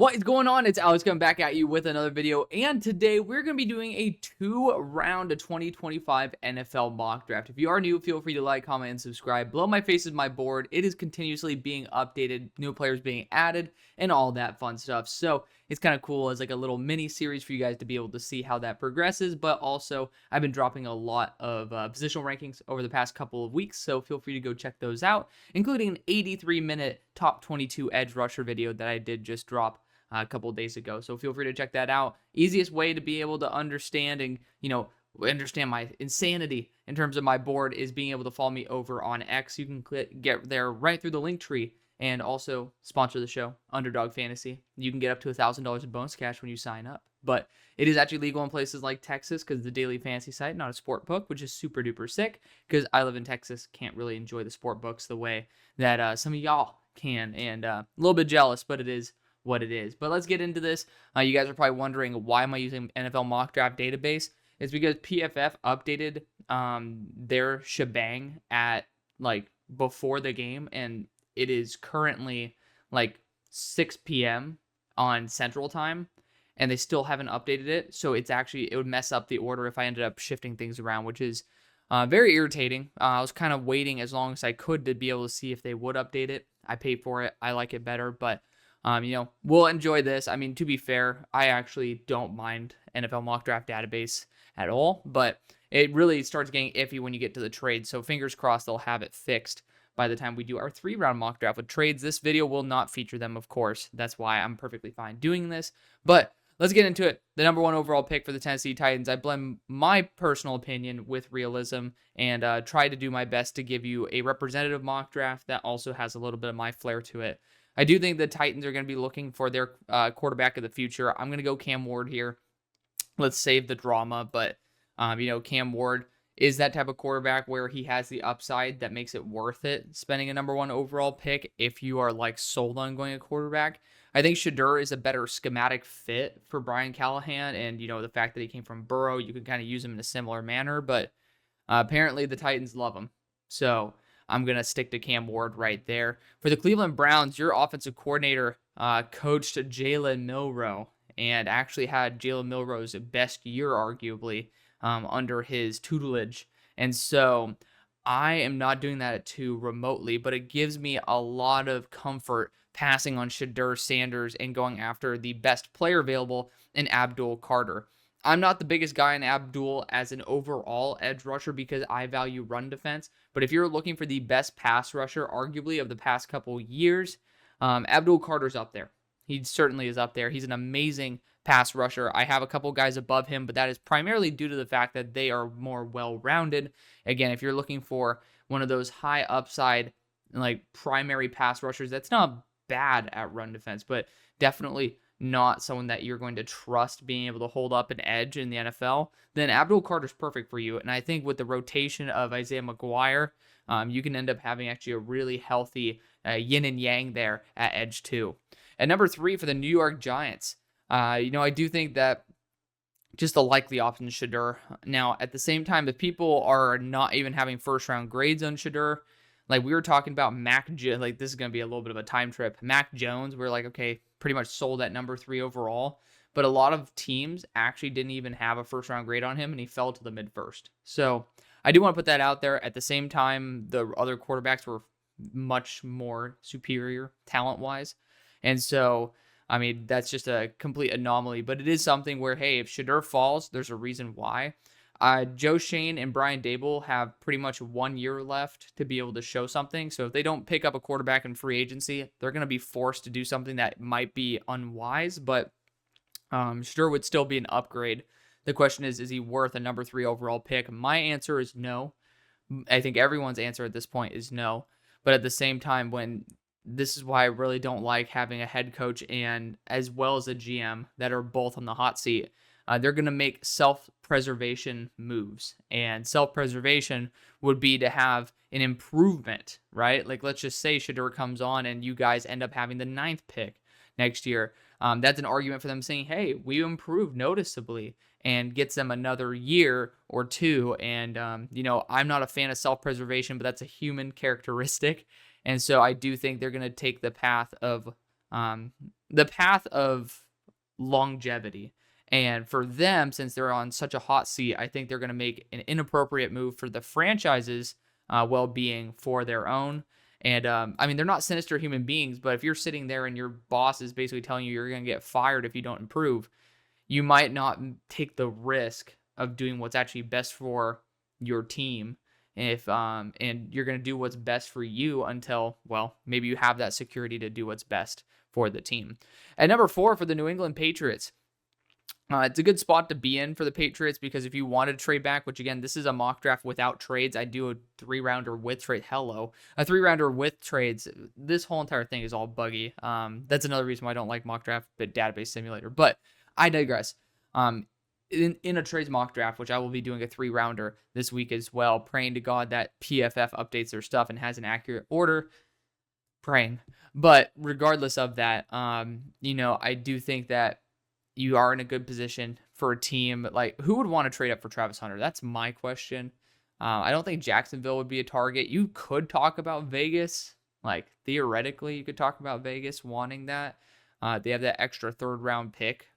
What is going on? It's Alex coming back at you with another video, and today we're going to be doing a 2-round 2025 NFL mock draft. If you are new, feel free to like, comment, and subscribe. Below my face is my board. It is continuously being updated, new players being added, and all that fun stuff. So it's kind of cool as like a little mini series for you guys to be able to see how that progresses, but also I've been dropping a lot of positional rankings over the past couple of weeks, so feel free to go check those out, including an 83-minute top 22 edge rusher video that I did just drop a couple of days ago. So feel free to check that out. Easiest way to be able to understand and, understand my insanity in terms of my board is being able to follow me over on X. You can get there right through the link tree and also sponsor the show, UnderDog Fantasy. You can get up to $1,000 in bonus cash when you sign up. But it is actually legal in places like Texas because it's a daily fantasy site, not a sport book, which is super duper sick because I live in Texas, can't really enjoy the sport books the way that some of y'all can, and a little bit jealous, but it is what it is. But let's get into this. You guys are probably wondering, why am I using NFL mock draft database? It's because PFF updated their shebang at before the game, and it is currently 6 p.m. on Central Time, and they still haven't updated it. So it would mess up the order if I ended up shifting things around, which is very irritating. I was kind of waiting as long as I could to be able to see if they would update it. I paid for it. I like it better, but we'll enjoy this. I mean, to be fair, I actually don't mind NFL mock draft database at all, but it really starts getting iffy when you get to the trades. So fingers crossed they'll have it fixed by the time we do our 3-round mock draft with trades. This video will not feature them, of course. That's why I'm perfectly fine doing this. But let's get into it. The number 1 overall pick for the Tennessee Titans. I blend my personal opinion with realism and try to do my best to give you a representative mock draft that also has a little bit of my flair to it. I do think the Titans are going to be looking for their quarterback of the future. I'm going to go Cam Ward here. Let's save the drama, but Cam Ward is that type of quarterback where he has the upside that makes it worth it spending a number 1 overall pick if you are sold on going a quarterback. I think Shedeur is a better schematic fit for Brian Callahan, and the fact that he came from Burrow, you can kind of use him in a similar manner, but apparently the Titans love him. So I'm going to stick to Cam Ward right there. For the Cleveland Browns, your offensive coordinator coached Jalen Milroe and actually had Jalen Milroe's best year, arguably, under his tutelage. And so I am not doing that too remotely, but it gives me a lot of comfort passing on Shedeur Sanders and going after the best player available in Abdul Carter. I'm not the biggest guy in Abdul as an overall edge rusher because I value run defense. But if you're looking for the best pass rusher, arguably, of the past couple years, Abdul Carter's up there. He certainly is up there. He's an amazing pass rusher. I have a couple guys above him, but that is primarily due to the fact that they are more well-rounded. Again, if you're looking for one of those high upside, primary pass rushers, that's not bad at run defense, but definitely not someone that you're going to trust being able to hold up an edge in the NFL, then Abdul Carter's perfect for you. And I think with the rotation of Isaiah McGuire, you can end up having actually a really healthy yin and yang there at edge too. At number 3 for the New York Giants, I do think that just the likely option is Shedeur. Now, at the same time, if people are not even having first-round grades on Shedeur, we were talking about this is going to be a little bit of a time trip. Mac Jones, we're okay, pretty much sold at number 3 overall. But a lot of teams actually didn't even have a first-round grade on him, and he fell to the mid-first. So I do want to put that out there. At the same time, the other quarterbacks were much more superior talent-wise. And so, that's just a complete anomaly. But it is something where, hey, if Shedeur falls, there's a reason why. Joe Shane and Brian Dable have pretty much 1 year left to be able to show something. So if they don't pick up a quarterback in free agency, they're going to be forced to do something that might be unwise, but Shedeur would still be an upgrade. The question is he worth a number 3 overall pick? My answer is no. I think everyone's answer at this point is no. But at the same time, this is why I really don't like having a head coach and as well as a GM that are both on the hot seat. They're going to make self-preservation moves. And self-preservation would be to have an improvement, right? Let's just say Shedeur comes on and you guys end up having the 9th pick next year. That's an argument for them saying, hey, we improved noticeably, and gets them another year or 2. And, I'm not a fan of self-preservation, but that's a human characteristic. And so I do think they're going to take the path of the path of longevity. And for them, since they're on such a hot seat, I think they're going to make an inappropriate move for the franchise's well-being for their own. And I mean, they're not sinister human beings, but if you're sitting there and your boss is basically telling you you're going to get fired if you don't improve, you might not take the risk of doing what's actually best for your team. If and you're going to do what's best for you until, well, maybe you have that security to do what's best for the team. At number 4 for the New England Patriots, it's a good spot to be in for the Patriots because if you wanted to trade back, which again, this is a mock draft without trades, I do a 3-rounder with trade. A 3-rounder with trades. This whole entire thing is all buggy. That's another reason why I don't like mock draft, but database simulator. But I digress. In a trades mock draft, which I will be doing a 3-rounder this week as well, praying to God that PFF updates their stuff and has an accurate order. Praying. But regardless of that, I do think that you are in a good position for a team. Like, who would want to trade up for Travis Hunter? That's my question. I don't think Jacksonville would be a target. You could talk about Vegas. Like, theoretically, you could talk about Vegas wanting that. They have that extra 3rd-round pick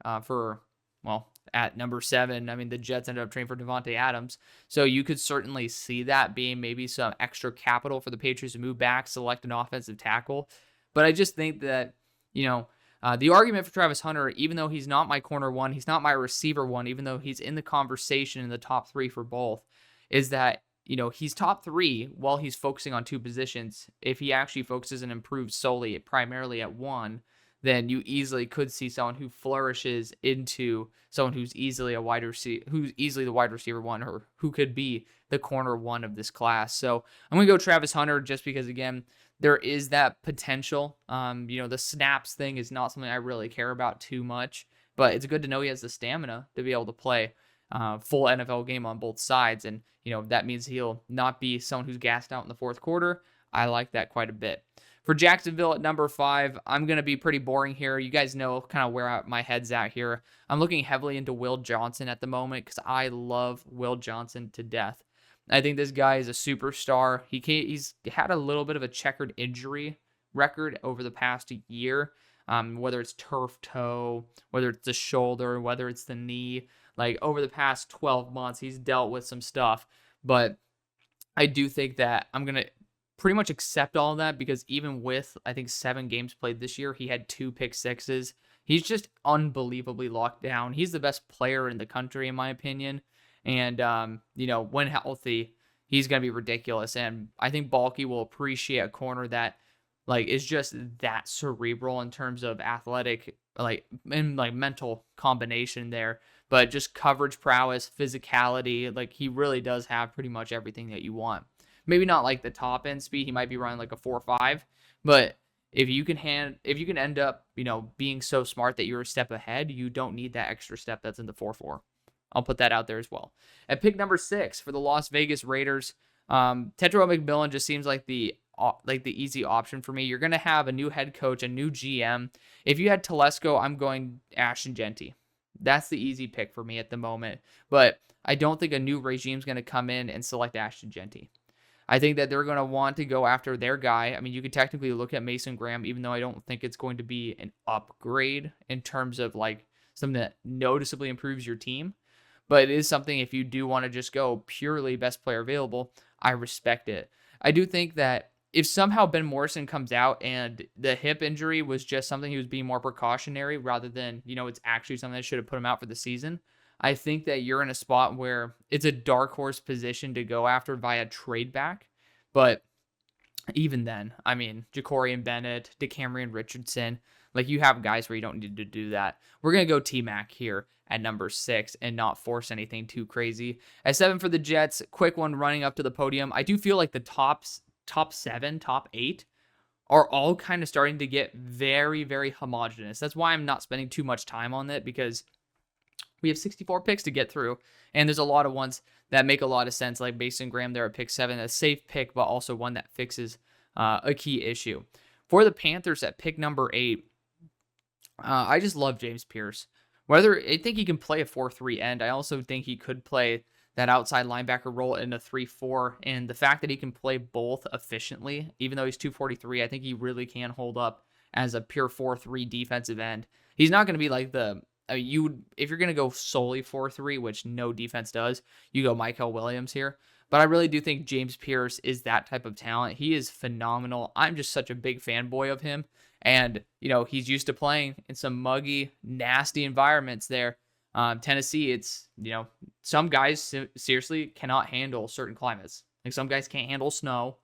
at number 7. I mean, the Jets ended up trading for Devontae Adams. So you could certainly see that being maybe some extra capital for the Patriots to move back, select an offensive tackle. But I just think that, the argument for Travis Hunter, even though he's not my corner 1, he's not my receiver 1, even though he's in the conversation in the top 3 for both, is that, he's top 3 while he's focusing on 2 positions. If he actually focuses and improves solely, primarily at 1, then you easily could see someone who flourishes into someone who's easily the wide receiver 1, or who could be the corner 1 of this class. So I'm going to go Travis Hunter just because, again, there is that potential. The snaps thing is not something I really care about too much, but it's good to know he has the stamina to be able to play full NFL game on both sides. And, that means he'll not be someone who's gassed out in the 4th quarter. I like that quite a bit. For Jacksonville at number 5, I'm going to be pretty boring here. You guys know kind of where my head's at here. I'm looking heavily into Will Johnson at the moment because I love Will Johnson to death. I think this guy is a superstar. He's had a little bit of a checkered injury record over the past year, whether it's turf toe, whether it's the shoulder, whether it's the knee. Like, over the past 12 months, he's dealt with some stuff. But I do think that I'm going to pretty much accept all of that because even with, I think, 7 games played this year, he had 2 pick sixes. He's just unbelievably locked down. He's the best player in the country, in my opinion. And, when healthy, he's going to be ridiculous. And I think Balky will appreciate a corner that, is just that cerebral in terms of athletic, and mental combination there. But just coverage prowess, physicality, he really does have pretty much everything that you want. Maybe not the top end speed. He might be running a 4.5, but if you can end up, being so smart that you're a step ahead, you don't need that extra step that's in the 4.4. I'll put that out there as well. At pick number 6 for the Las Vegas Raiders, Tetro McMillan just seems like the easy option for me. You're going to have a new head coach, a new GM. If you had Telesco, I'm going Ashton Genty. That's the easy pick for me at the moment. But I don't think a new regime is going to come in and select Ashton Genty. I think that they're going to want to go after their guy. I mean, you could technically look at Mason Graham, even though I don't think it's going to be an upgrade in terms of something that noticeably improves your team. But it is something, if you do want to just go purely best player available, I respect it. I do think that if somehow Ben Morrison comes out and the hip injury was just something he was being more precautionary rather than, it's actually something that should have put him out for the season, I think that you're in a spot where it's a dark horse position to go after via trade back. But even then, I mean, Ja'Cory Bennett, DeCamerion Richardson, you have guys where you don't need to do that. We're going to go T-Mac here at number 6 and not force anything too crazy. At 7 for the Jets, quick one running up to the podium. I do feel like the top 7, top 8 are all kind of starting to get very, very homogenous. That's why I'm not spending too much time on it, because we have 64 picks to get through, and there's a lot of ones that make a lot of sense, like Mason Graham there at pick 7, a safe pick, but also one that fixes a key issue. For the Panthers at pick number 8, I just love James Pierce. I think he can play a 4-3 end. I also think he could play that outside linebacker role in a 3-4, and the fact that he can play both efficiently, even though he's 243, I think he really can hold up as a pure 4-3 defensive end. He's not going to be like if you're going to go solely 4-3, which no defense does, you go Michael Williams here. But I really do think James Pierce is that type of talent. He is phenomenal. I'm just such a big fanboy of him. And, he's used to playing in some muggy, nasty environments there. Tennessee, it's, some guys seriously cannot handle certain climates. Like some guys can't handle snow.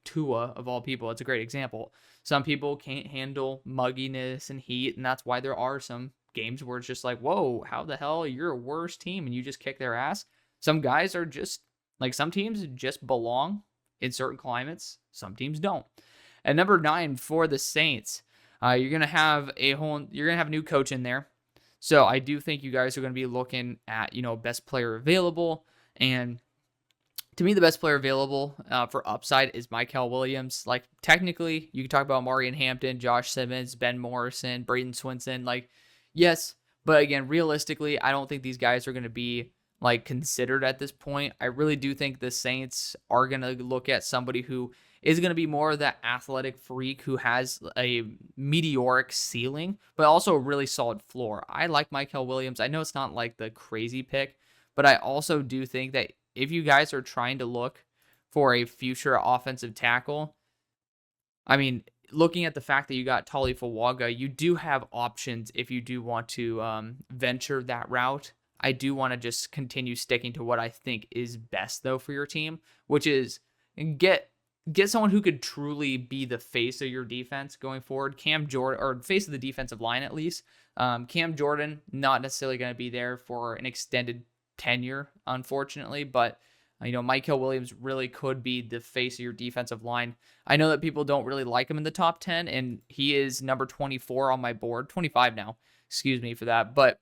Tua, of all people, it's a great example. Some people can't handle mugginess and heat, and that's why there are some games where it's just like, whoa, how the hell, you're a worse team, and you just kick their ass. Some guys are just, some teams just belong in certain climates. Some teams don't. At number 9 for the Saints, you're gonna have a new coach in there. So I do think you guys are going to be looking at, best player available. And to me, the best player available for upside is Michael Williams. Like, technically, you can talk about Marion Hampton, Josh Simmons, Ben Morrison, Braden Swinson. Yes, but again, realistically, I don't think these guys are going to be, considered at this point. I really do think the Saints are going to look at somebody who is going to be more of that athletic freak who has a meteoric ceiling, but also a really solid floor. I like Michael Williams. I know it's not the crazy pick, but I also do think that if you guys are trying to look for a future offensive tackle, looking at the fact that you got Tali Fawaga, you do have options if you do want to venture that route. I do want to just continue sticking to what I think is best, though, for your team, which is get someone who could truly be the face of your defense going forward. Cam Jordan, or face of the defensive line at least. Cam Jordan, not necessarily going to be there for an extended tenure, unfortunately, but Michael Williams really could be the face of your defensive line. I know that people don't really like him in the top 10, and he is number 24 on my board, 25 now, excuse me for that, but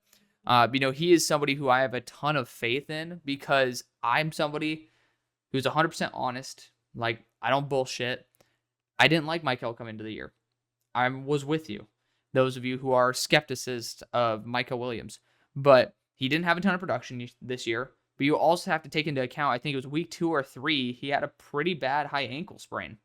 he is somebody who I have a ton of faith in because I'm somebody who's 100% honest. I don't bullshit. I didn't like Michael coming into the year. I was with you, those of you who are skepticists of Michael Williams, but he didn't have a ton of production this year. But you also have to take into account, I think it was week 2 or 3, he had a pretty bad high ankle sprain.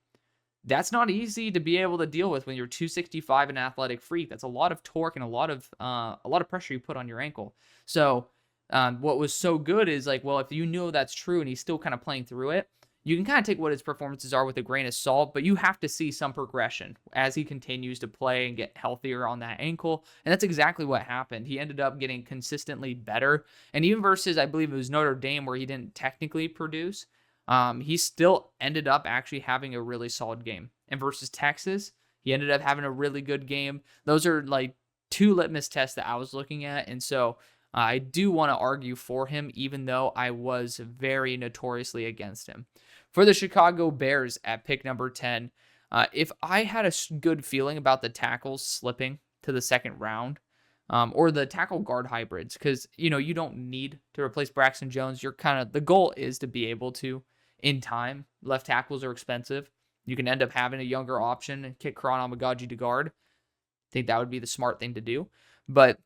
That's not easy to be able to deal with when you're 265 and athletic freak. That's a lot of torque and a lot of pressure you put on your ankle. So what was so good is if you know that's true and he's still kind of playing through it, you can kind of take what his performances are with a grain of salt, but you have to see some progression as he continues to play and get healthier on that ankle. And that's exactly what happened. He ended up getting consistently better. And even versus, I believe it was Notre Dame, where he didn't technically produce, he still ended up actually having a really solid game. And versus Texas, he ended up having a really good game. Those are 2 litmus tests that I was looking at. And so I do want to argue for him, even though I was very notoriously against him. For the Chicago Bears at pick number 10, if I had a good feeling about the tackles slipping to the second round, or the tackle guard hybrids, because you don't need to replace Braxton Jones. The goal is to be able to, in time. Left tackles are expensive. You can end up having a younger option and kick Karan Amagaji to guard. I think that would be the smart thing to do. But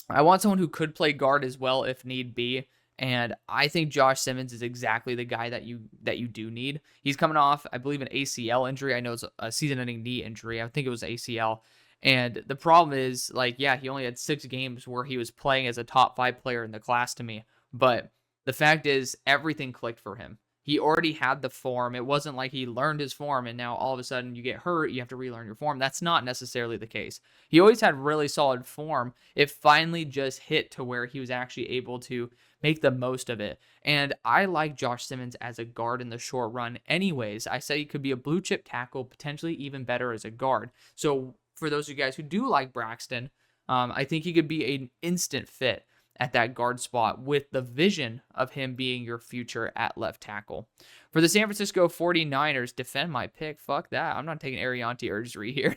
I want someone who could play guard as well if need be. And I think Josh Simmons is exactly the guy that you do need. He's coming off, I believe, an ACL injury. I know it's a season-ending knee injury. I think it was ACL. And the problem is, he only had 6 games where he was playing as a top 5 player in the class to me. But the fact is, everything clicked for him. He already had the form. It wasn't like he learned his form and now all of a sudden you get hurt, you have to relearn your form. That's not necessarily the case. He always had really solid form. It finally just hit to where he was actually able to make the most of it. And I like Josh Simmons as a guard in the short run anyways. I say he could be a blue chip tackle, potentially even better as a guard. So for those of you guys who do like Braxton, I think he could be an instant fit at that guard spot with the vision of him being your future at left tackle. For the San Francisco 49ers, defend my pick. Fuck that. I'm not taking Arianti Urdri here.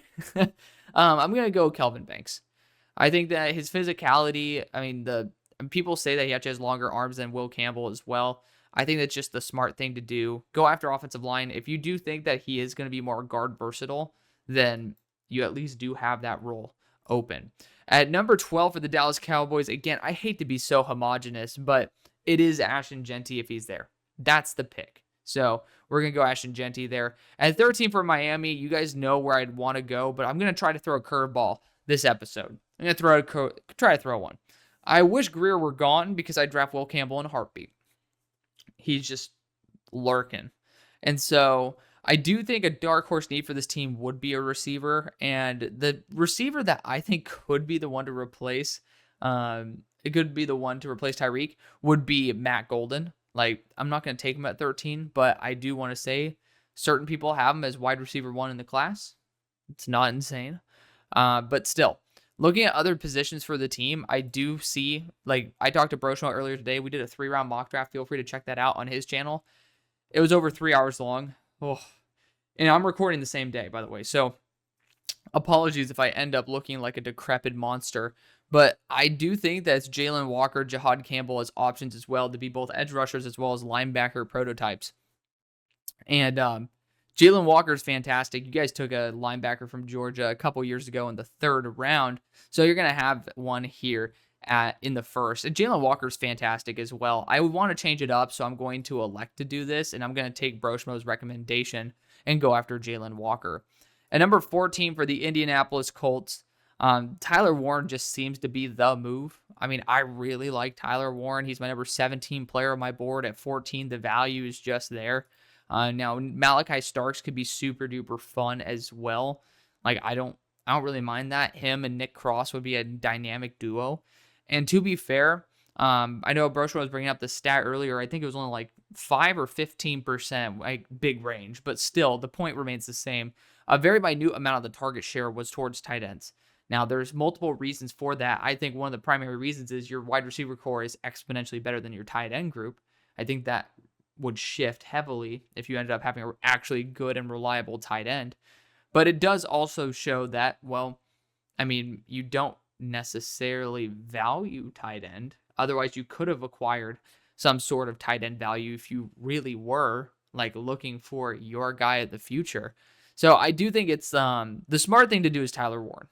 I'm going to go Kelvin Banks. I think that his physicality, people say that he actually has longer arms than Will Campbell as well. I think that's just the smart thing to do. Go after offensive line. If you do think that he is going to be more guard versatile, then you at least do have that role open. At number 12 for the Dallas Cowboys, again, I hate to be so homogenous, but it is Ashton Jeanty if he's there. That's the pick. So we're going to go Ashton Genty there. At 13 for Miami, you guys know where I'd want to go, but I'm going to try to throw a curveball this episode. I'm going to try to throw one. I wish Greer were gone because I'd draft Will Campbell in a heartbeat. He's just lurking. And so I do think a dark horse need for this team would be a receiver. And the receiver that I think could be the one to replace, it could be the one to replace Tyreek, would be Matt Golden. Like, I'm not going to take him at 13, but I do want to say certain people have him as wide receiver 1 in the class. It's not insane. But still, looking at other positions for the team, I do see, like, I talked to Broshmo earlier today. We did a 3-round mock draft. Feel free to check that out on his channel. It was over 3 hours long. Oh. And I'm recording the same day, by the way. So apologies if I end up looking like a decrepit monster. But I do think that it's Jalen Walker, Jahad Campbell as options as well to be both edge rushers as well as linebacker prototypes. And Jalen Walker is fantastic. You guys took a linebacker from Georgia a couple years ago in the 3rd round. So you're going to have one here in the 1st. And Jalen Walker is fantastic as well. I would want to change it up, so I'm going to elect to do this. And I'm going to take Broshmo's recommendation and go after Jalen Walker. At number 14 for the Indianapolis Colts, Tyler Warren just seems to be the move. I mean, I really like Tyler Warren. He's my number 17 player on my board. At 14, the value is just there. Now, Malachi Starks could be super duper fun as well. Like, I don't really mind that. Him and Nick Cross would be a dynamic duo. And to be fair, I know Broshua was bringing up the stat earlier. I think it was only like 5 or 15%, like big range, but still the point remains the same. A very minute amount of the target share was towards tight ends. Now, there's multiple reasons for that. I think one of the primary reasons is your wide receiver core is exponentially better than your tight end group. I think that would shift heavily if you ended up having an actually good and reliable tight end. But it does also show that, well, I mean, you don't necessarily value tight end. Otherwise, you could have acquired some sort of tight end value if you really were like looking for your guy of the future. So I do think it's the smart thing to do is Tyler Warren.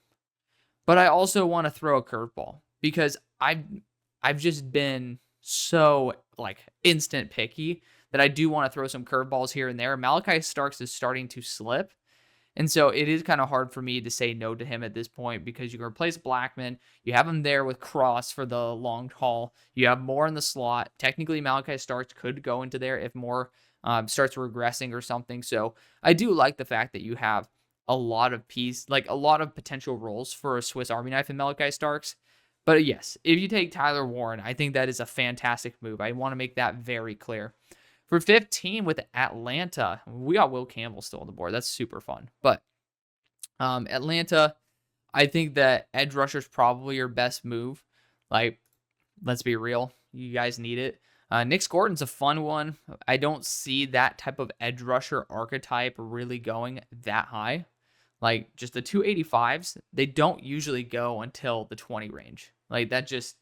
But I also want to throw a curveball because I've just been so like instant picky that I do want to throw some curveballs here and there. Malachi Starks is starting to slip. And so it is kind of hard for me to say no to him at this point because you can replace Blackman. You have him there with Cross for the long haul. You have Moore in the slot. Technically, Malachi Starks could go into there if Moore starts regressing or something. So I do like the fact that you have a lot of a lot of potential roles for a Swiss Army knife in Malachi Starks. But yes, if you take Tyler Warren, I think that is a fantastic move. I want to make that very clear. For 15 with Atlanta, we got Will Campbell still on the board. That's super fun. But Atlanta, I think that edge rusher is probably your best move. Like, let's be real. You guys need it. Nick Gordon's a fun one. I don't see that type of edge rusher archetype really going that high. Like, just the 285s, they don't usually go until the 20 range. Like, that just,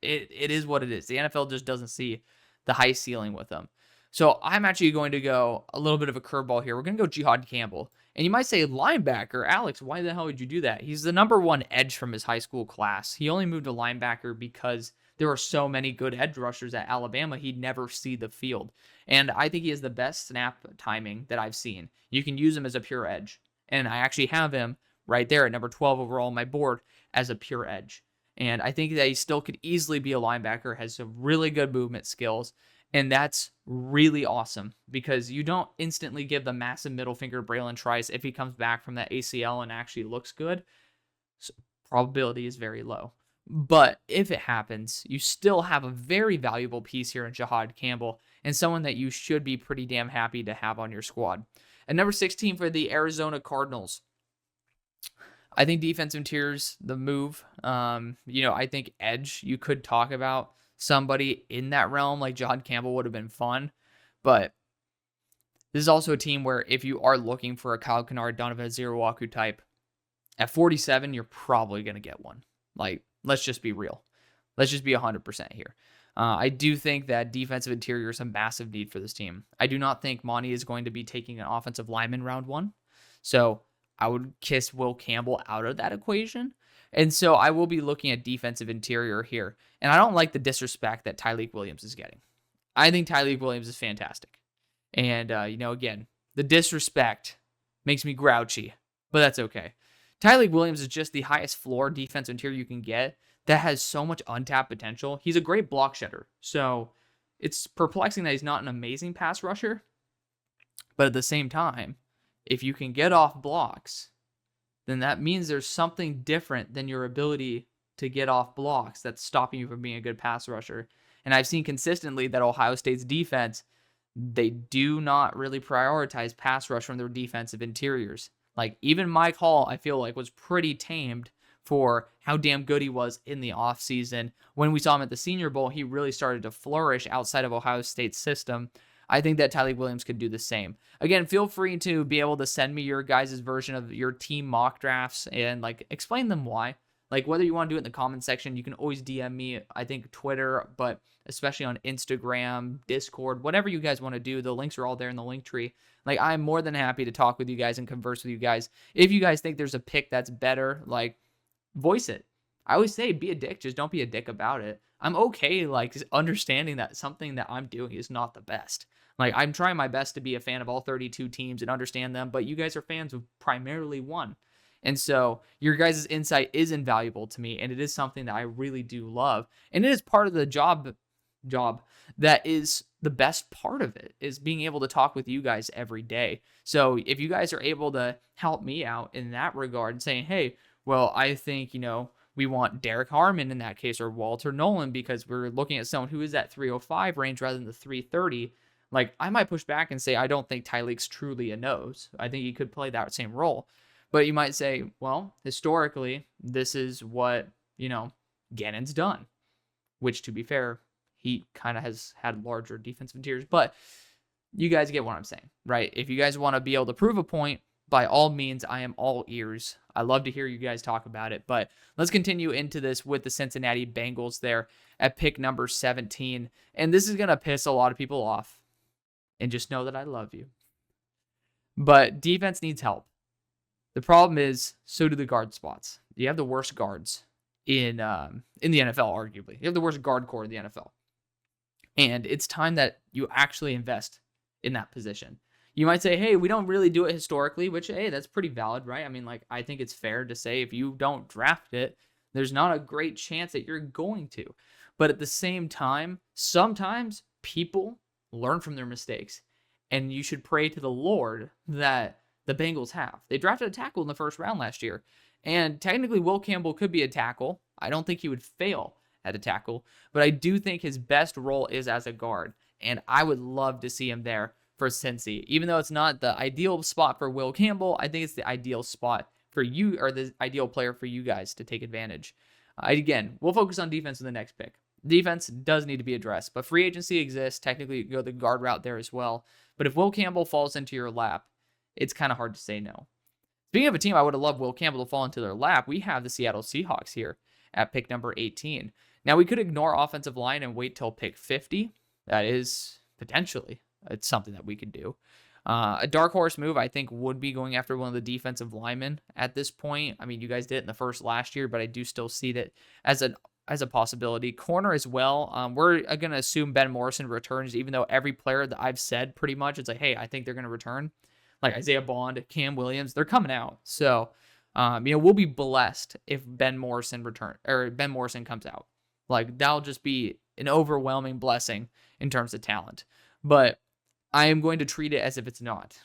it is what it is. The NFL just doesn't see the high ceiling with them. So I'm actually going to go a little bit of a curveball here. We're going to go Jahad Campbell. And you might say, linebacker, Alex, why the hell would you do that? He's the number 1 edge from his high school class. He only moved to linebacker because there were so many good edge rushers at Alabama, he'd never see the field. And I think he has the best snap timing that I've seen. You can use him as a pure edge. And I actually have him right there at number 12 overall on my board as a pure edge. And I think that he still could easily be a linebacker, has some really good movement skills. And that's really awesome because you don't instantly give the massive middle finger to Braylon Trice if he comes back from that ACL and actually looks good. So probability is very low. But if it happens, you still have a very valuable piece here in Jahad Campbell and someone that you should be pretty damn happy to have on your squad. At number 16 for the Arizona Cardinals, I think defensive interior's the move. I think edge, you could talk about somebody in that realm like Jahad Campbell would have been fun. But this is also a team where if you are looking for a Kyle Kennard, Donovan Zerowaku type, at 47, you're probably going to get one. Like, let's just be real. Let's just be 100% here. I do think that defensive interior is a massive need for this team. I do not think Monty is going to be taking an offensive lineman round 1. So I would kiss Will Campbell out of that equation. And so I will be looking at defensive interior here. And I don't like the disrespect that Tyleik Williams is getting. I think Tyleik Williams is fantastic. And, again, the disrespect makes me grouchy, but that's okay. Tyreek Williams is just the highest floor defensive interior you can get that has so much untapped potential. He's a great block shedder. So it's perplexing that he's not an amazing pass rusher. But at the same time, if you can get off blocks, then that means there's something different than your ability to get off blocks that's stopping you from being a good pass rusher. And I've seen consistently that Ohio State's defense, they do not really prioritize pass rush from their defensive interiors. Like, even Mike Hall, I feel like, was pretty tamed for how damn good he was in the offseason. When we saw him at the Senior Bowl, he really started to flourish outside of Ohio State's system. I think that Tyreek Williams could do the same. Again, feel free to be able to send me your guys' version of your team mock drafts and, like, explain them why. Like, whether you want to do it in the comment section, you can always DM me, I think Twitter, but especially on Instagram, Discord, whatever you guys want to do. The links are all there in the link tree. Like, I'm more than happy to talk with you guys and converse with you guys. If you guys think there's a pick that's better, like, voice it. I always say be a dick, just don't be a dick about it. I'm okay, like, understanding that something that I'm doing is not the best. Like, I'm trying my best to be a fan of all 32 teams and understand them, but you guys are fans of primarily one. And so your guys' insight is invaluable to me, and it is something that I really do love. And it is part of the job that is the best part of it, is being able to talk with you guys every day. So if you guys are able to help me out in that regard, saying, hey, well, I think, we want Derek Harmon in that case, or Walter Nolan, because we're looking at someone who is at 305 range rather than the 330. Like, I might push back and say, I don't think Tyreek's truly a nose. I think he could play that same role. But you might say, well, historically, this is what, Gannon's done. Which, to be fair, he kind of has had larger defensive interiors. But you guys get what I'm saying, right? If you guys want to be able to prove a point, by all means, I am all ears. I love to hear you guys talk about it. But let's continue into this with the Cincinnati Bengals there at pick number 17. And this is going to piss a lot of people off. And just know that I love you. But defense needs help. The problem is, so do the guard spots. You have the worst guards in the NFL, arguably. You have the worst guard core in the NFL. And it's time that you actually invest in that position. You might say, hey, we don't really do it historically, which, hey, that's pretty valid, right? I mean, like, I think it's fair to say if you don't draft it, there's not a great chance that you're going to. But at the same time, sometimes people learn from their mistakes. And you should pray to the Lord that the Bengals have. They drafted a tackle in the first round last year. And technically, Will Campbell could be a tackle. I don't think he would fail at a tackle. But I do think his best role is as a guard. And I would love to see him there for Cincy. Even though it's not the ideal spot for Will Campbell, I think it's the ideal spot for you, or the ideal player for you guys to take advantage. Again, we'll focus on defense in the next pick. Defense does need to be addressed, but free agency exists. Technically, you can go the guard route there as well. But if Will Campbell falls into your lap, it's kind of hard to say no. Speaking of a team I would have loved Will Campbell to fall into their lap, we have the Seattle Seahawks here at pick number 18. Now, we could ignore offensive line and wait till pick 50. That is potentially, it's something that we could do. A dark horse move, I think, would be going after one of the defensive linemen at this point. I mean, you guys did it in the first last year, but I do still see that as a possibility. Corner as well. We're going to assume Ben Morrison returns, even though every player that I've said pretty much, it's like, hey, I think they're going to return. Like Isaiah Bond, Cam Williams, they're coming out. So, we'll be blessed if Ben Morrison comes out. Like, that'll just be an overwhelming blessing in terms of talent. But I am going to treat it as if it's not.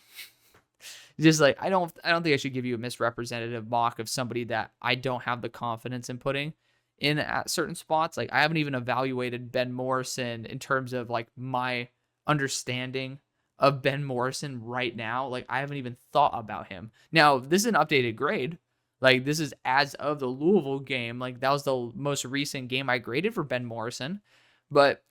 Just like, I don't think I should give you a misrepresentative mock of somebody that I don't have the confidence in putting in at certain spots. Like, I haven't even evaluated Ben Morrison in terms of like my understanding of Ben Morrison right now. Like, I haven't even thought about him. Now, this is an updated grade. Like, this is as of the Louisville game. Like, that was the most recent game I graded for Ben Morrison. But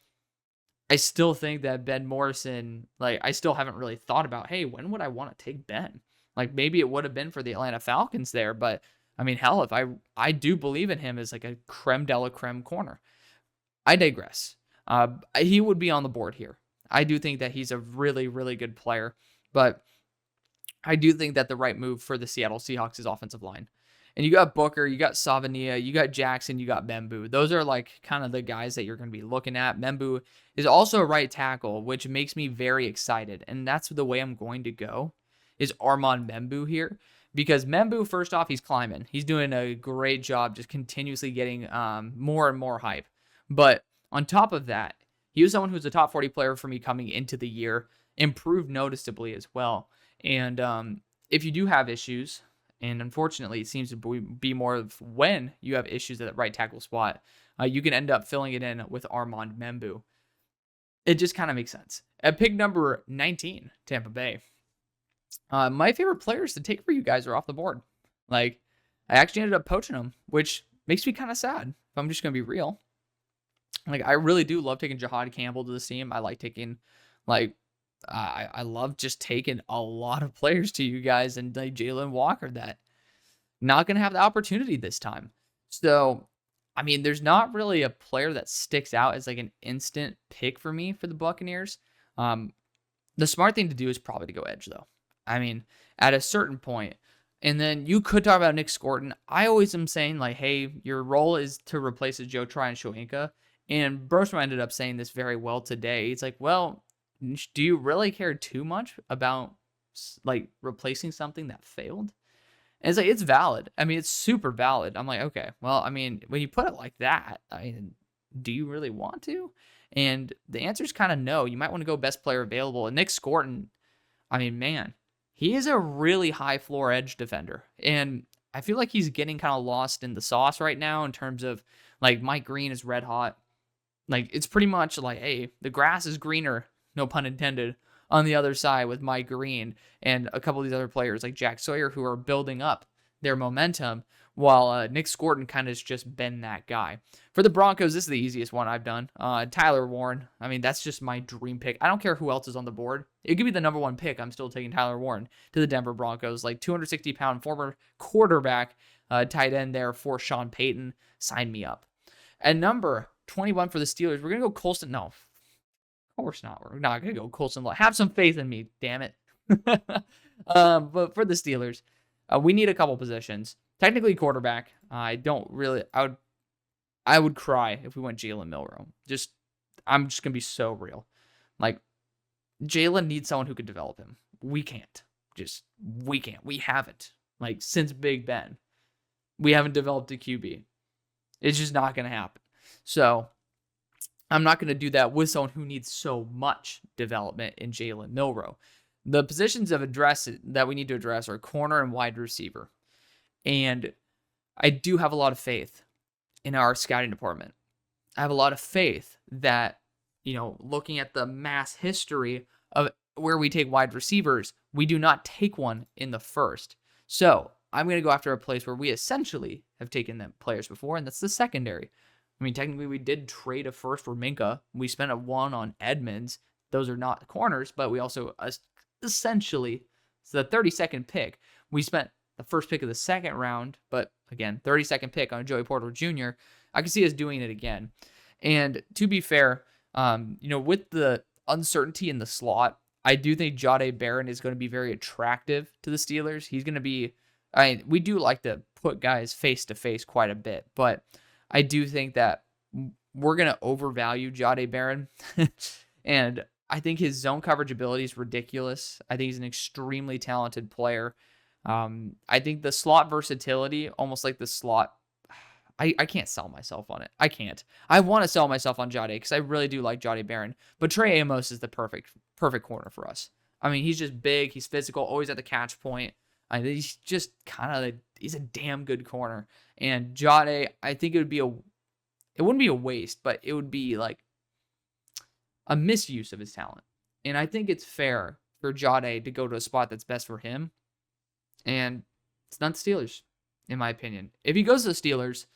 I still think that Ben Morrison, like, I still haven't really thought about, hey, when would I want to take Ben? Like, maybe it would have been for the Atlanta Falcons there, but I mean, hell, if I do believe in him as like a creme de la creme corner. I digress. He would be on the board here. I do think that he's a really, really good player, but I do think that the right move for the Seattle Seahawks is offensive line. And you got Booker, you got Savania, you got Jackson, you got Membu. Those are like kind of the guys that you're going to be looking at. Membu is also a right tackle, which makes me very excited. And that's the way I'm going to go, is Armand Membu here. Because Membu, first off, he's climbing. He's doing a great job just continuously getting more and more hype. But on top of that, he was someone who's a top 40 player for me coming into the year, improved noticeably as well. And if you do have issues, and unfortunately it seems to be more of when you have issues at that right tackle spot, you can end up filling it in with Armand Membu. It just kind of makes sense. At pick number 19, Tampa Bay. My favorite players to take for you guys are off the board. Like, I actually ended up poaching them, which makes me kind of sad, if I'm just going to be real. Like, I really do love taking Jahad Campbell to this team. I like taking, like, I love just taking a lot of players to you guys, and like Jalen Walker that not going to have the opportunity this time. So, I mean, there's not really a player that sticks out as like an instant pick for me for the Buccaneers. The smart thing to do is probably to go edge, though. I mean, at a certain point. And then you could talk about Nick Scorton. I always am saying, like, hey, your role is to replace a Joe Tryon Shoyinka. And Broshma ended up saying this very well today. It's like, well, do you really care too much about, like, replacing something that failed? And it's like, it's valid. I mean, it's super valid. I'm like, okay, well, I mean, when you put it like that, I mean, do you really want to? And the answer is kind of no. You might want to go best player available. And Nick Scorton, I mean, man, he is a really high floor edge defender. And I feel like he's getting kind of lost in the sauce right now in terms of, like, Mike Green is red hot. Like, it's pretty much like, hey, the grass is greener, no pun intended, on the other side with Mike Green and a couple of these other players like Jack Sawyer who are building up their momentum, while Nick Scorton kind of has just been that guy. For the Broncos, this is the easiest one I've done. Tyler Warren. I mean, that's just my dream pick. I don't care who else is on the board. It could be the number one pick. I'm still taking Tyler Warren to the Denver Broncos. Like, 260-pound former quarterback, tight end there for Sean Payton. Sign me up. At number 21 for the Steelers, we're going to go Colston. No, of course not. We're not going to go Colston. Have some faith in me, damn it. But for the Steelers, we need a couple positions. Technically quarterback. I would cry if we went Jalen Milroe. I'm just going to be so real. Like, Jalen needs someone who could develop him. We can't. We can't. We haven't. Like, since Big Ben, we haven't developed a QB. It's just not going to happen. So, I'm not going to do that with someone who needs so much development in Jalen Milroe. The positions that we need to address are corner and wide receiver. And I do have a lot of faith in our scouting department. I have a lot of faith that, looking at the mass history of where we take wide receivers, we do not take one in the first. So I'm going to go after a place where we essentially have taken them players before, and that's the secondary. I mean, technically, we did trade a first for Minka. We spent a one on Edmonds. Those are not corners, but we also essentially, it's the 32nd pick. We spent the first pick of the second round, but again, 32nd pick on Joey Porter Jr. I can see us doing it again. And to be fair, with the uncertainty in the slot, I do think Jahdae Barron is going to be very attractive to the Steelers. He's going to be, we do like to put guys face to face quite a bit, but I do think that we're going to overvalue Jahdae Barron. And I think his zone coverage ability is ridiculous. I think he's an extremely talented player. I think the slot versatility, almost like the slot, I can't sell myself on it. I can't. I want to sell myself on Jahdae because I really do like Jahdae Barron. But Trey Amos is the perfect corner for us. I mean, he's just big. He's physical, always at the catch point. He's just he's a damn good corner. And Jahdae, I think it wouldn't be a waste, but it would be like a misuse of his talent. And I think it's fair for Jahdae to go to a spot that's best for him. And it's not the Steelers, in my opinion. If he goes to the Steelers,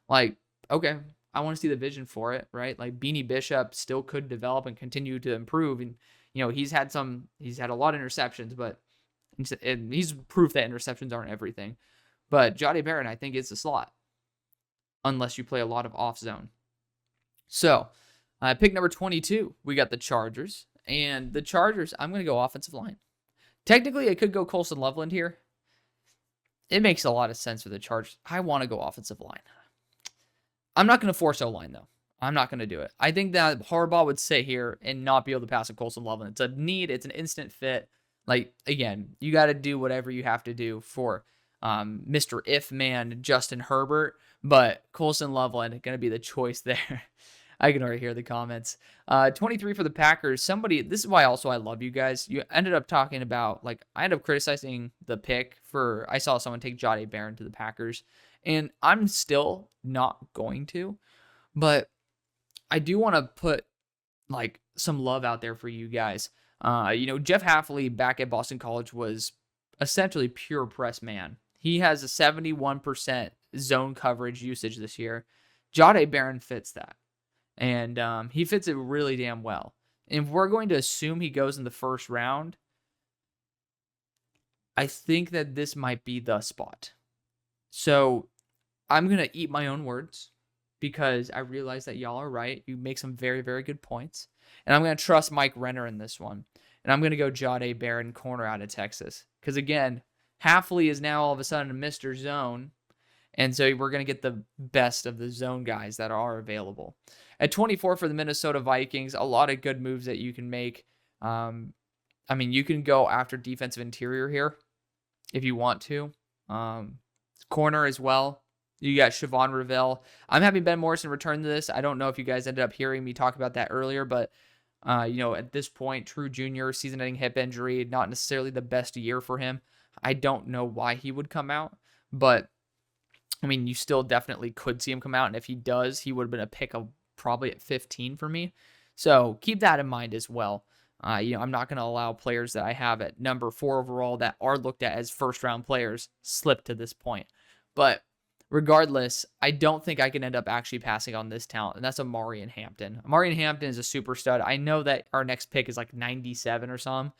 like, okay, I want to see the vision for it, right? Like, Beanie Bishop still could develop and continue to improve. And, he's had a lot of interceptions, but he's proof that interceptions aren't everything. But Jahdae Barron, I think, is the slot, unless you play a lot of off zone. So, pick number 22, we got the Chargers. And the Chargers, I'm going to go offensive line. Technically, I could go Colson Loveland here. it makes a lot of sense for the Chargers. I want to go offensive line. I'm not going to force O-line, though. I'm not going to do it. I think that Harbaugh would sit here and not be able to pass a Colson Loveland. It's a need. It's an instant fit. Like, again, you got to do whatever you have to do for Mr. If Man, Justin Herbert. But Colson Loveland going to be the choice there. I can already hear the comments. 23 for the Packers. Somebody, this is why also I love you guys. You ended up talking about, like, I ended up criticizing the pick for, I saw someone take Jahdae Barron to the Packers. And I'm still not going to. But I do want to put, like, some love out there for you guys. Jeff Hafley back at Boston College was essentially pure press man. He has a 71% zone coverage usage this year. Jahdae Barron fits that. And he fits it really damn well. And if we're going to assume he goes in the first round, I think that this might be the spot. So I'm going to eat my own words because I realize that y'all are right. You make some very, very good points. And I'm going to trust Mike Renner in this one. And I'm going to go Jahdae Barron, corner out of Texas. Because, again, Hafley is now all of a sudden a Mr. Zone. And so we're going to get the best of the zone guys that are available. At 24 for the Minnesota Vikings, a lot of good moves that you can make. You can go after defensive interior here if you want to. Corner as well. You got Siobhan Revell. I'm having Ben Morrison return to this. I don't know if you guys ended up hearing me talk about that earlier, but at this point, true junior, season-ending hip injury, not necessarily the best year for him. I don't know why he would come out, but you still definitely could see him come out, and if he does, he would have been a pick of probably at 15 for me. So keep that in mind as well. I'm not going to allow players that I have at number 4 overall that are looked at as first-round players slip to this point. But regardless, I don't think I can end up actually passing on this talent, and that's Omarion Hampton. Omarion Hampton is a super stud. I know that our next pick is like 97 or something.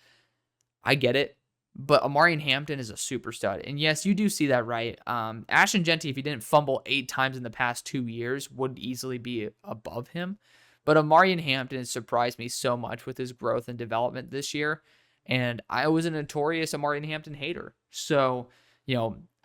I get it. But Omarion Hampton is a super stud. And yes, you do see that right. Ashton Jeanty, if he didn't fumble 8 times in the past 2 years, would easily be above him. But Omarion Hampton has surprised me so much with his growth and development this year. And I was a notorious Omarion Hampton hater. So,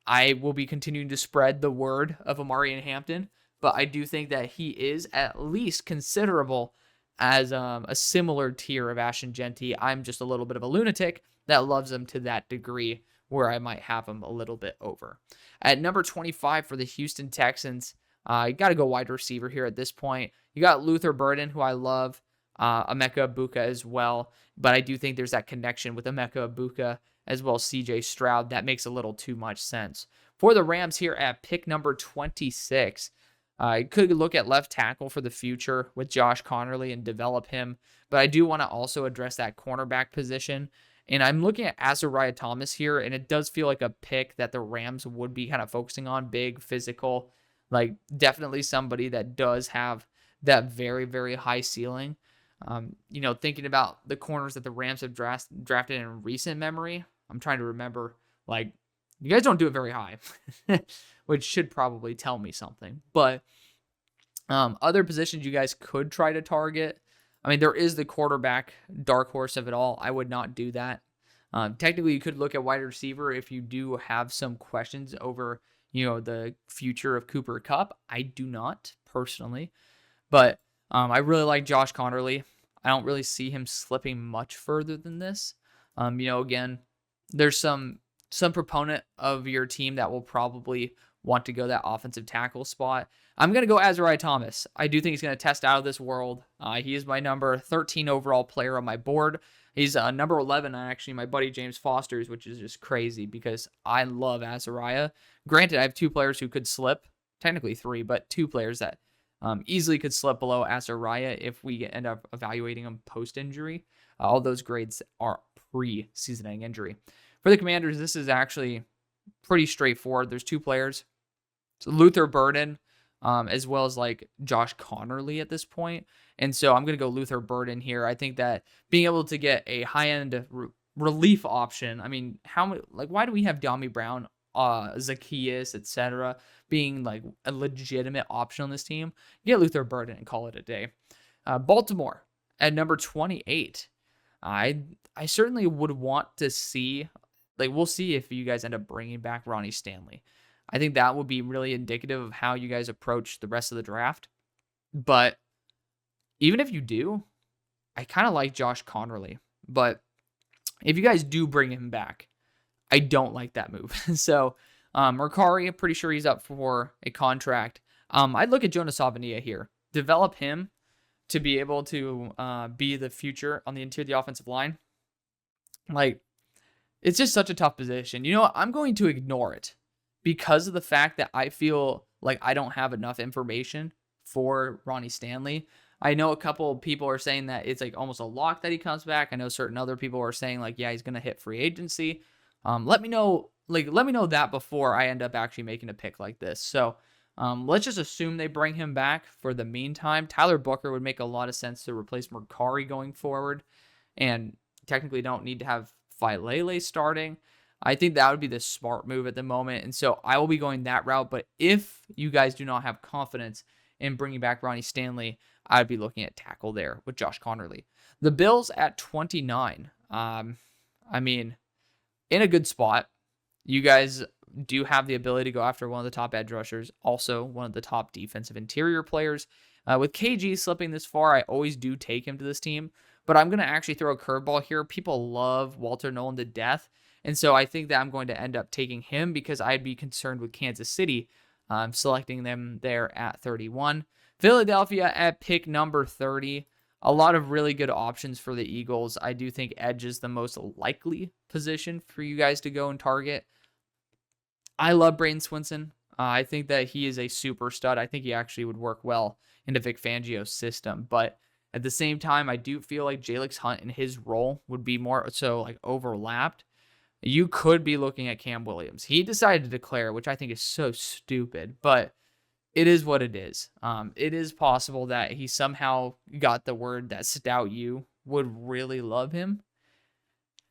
I will be continuing to spread the word of Omarion Hampton. But I do think that he is at least considerable as a similar tier of Ashton Jeanty. I'm just a little bit of a lunatic that loves him to that degree where I might have him a little bit over. At number 25 for the Houston Texans, you got to go wide receiver here at this point. You got Luther Burden, who I love, Emeka Egbuka as well, but I do think there's that connection with Emeka Egbuka as well as CJ Stroud that makes a little too much sense. For the Rams here at pick number 26, I could look at left tackle for the future with Josh Connerly and develop him, but I do want to also address that cornerback position. And I'm looking at Azariah Thomas here, and it does feel like a pick that the Rams would be kind of focusing on. Big, physical, like definitely somebody that does have that very, very high ceiling. Thinking about the corners that the Rams have drafted in recent memory, I'm trying to remember, like, you guys don't do it very high, which should probably tell me something. But other positions you guys could try to target, there is the quarterback dark horse of it all. I would not do that. Technically, you could look at wide receiver if you do have some questions over, the future of Cooper Kupp. I do not, personally. But I really like Josh Connerly. I don't really see him slipping much further than this. Again, there's some proponent of your team that will probably want to go that offensive tackle spot. I'm going to go Azariah Thomas. I do think he's going to test out of this world. He is my number 13 overall player on my board. He's number 11 on actually my buddy James Foster's, which is just crazy because I love Azariah. Granted, I have 2 players who could slip, technically 3, but 2 players that easily could slip below Azariah if we end up evaluating him post-injury. All those grades are pre-season-ending injury. For the Commanders, this is actually pretty straightforward. There's 2 players. It's Luther Burden, as well as like Josh Connerly at this point. And so I'm going to go Luther Burden here. I think that being able to get a high-end relief option, why do we have Dami Brown, Zacchaeus, etc., being like a legitimate option on this team? Get Luther Burden and call it a day. Baltimore at number 28. I certainly would want to see like, we'll see if you guys end up bringing back Ronnie Stanley. I think that would be really indicative of how you guys approach the rest of the draft. But even if you do, I kind of like Josh Connerly. But if you guys do bring him back, I don't like that move. So, Mercari, I'm pretty sure he's up for a contract. I'd look at Jonas Savania here. Develop him to be able to be the future on the interior of the offensive line. Like, it's just such a tough position. You know what? I'm going to ignore it because of the fact that I feel like I don't have enough information for Ronnie Stanley. I know a couple of people are saying that it's like almost a lock that he comes back. I know certain other people are saying like, yeah, he's going to hit free agency. Let me know that before I end up actually making a pick like this. So let's just assume they bring him back for the meantime. Tyler Booker would make a lot of sense to replace Mercari going forward, and technically don't need to have Filele starting. I think that would be the smart move at the moment, and so I will be going that route. But if you guys do not have confidence in bringing back Ronnie Stanley, I'd be looking at tackle there with Josh Connerly. The Bills at 29. I mean, in a good spot. You guys do have the ability to go after one of the top edge rushers, also one of the top defensive interior players. With KG slipping this far, I always do take him to this team, but I'm going to actually throw a curveball here. People love Walter Nolan to death, and so I think that I'm going to end up taking him because I'd be concerned with Kansas City selecting them there at 31. Philadelphia at pick number 30. A lot of really good options for the Eagles. I do think edge is the most likely position for you guys to go and target. I love Braden Swinson. I think that he is a super stud. I think he actually would work well into Vic Fangio's system. But at the same time, I do feel like Jalix Hunt and his role would be more so like overlapped. You could be looking at Cam Williams. He decided to declare, which I think is so stupid, but it is what it is. It is possible that he somehow got the word that Stout U would really love him.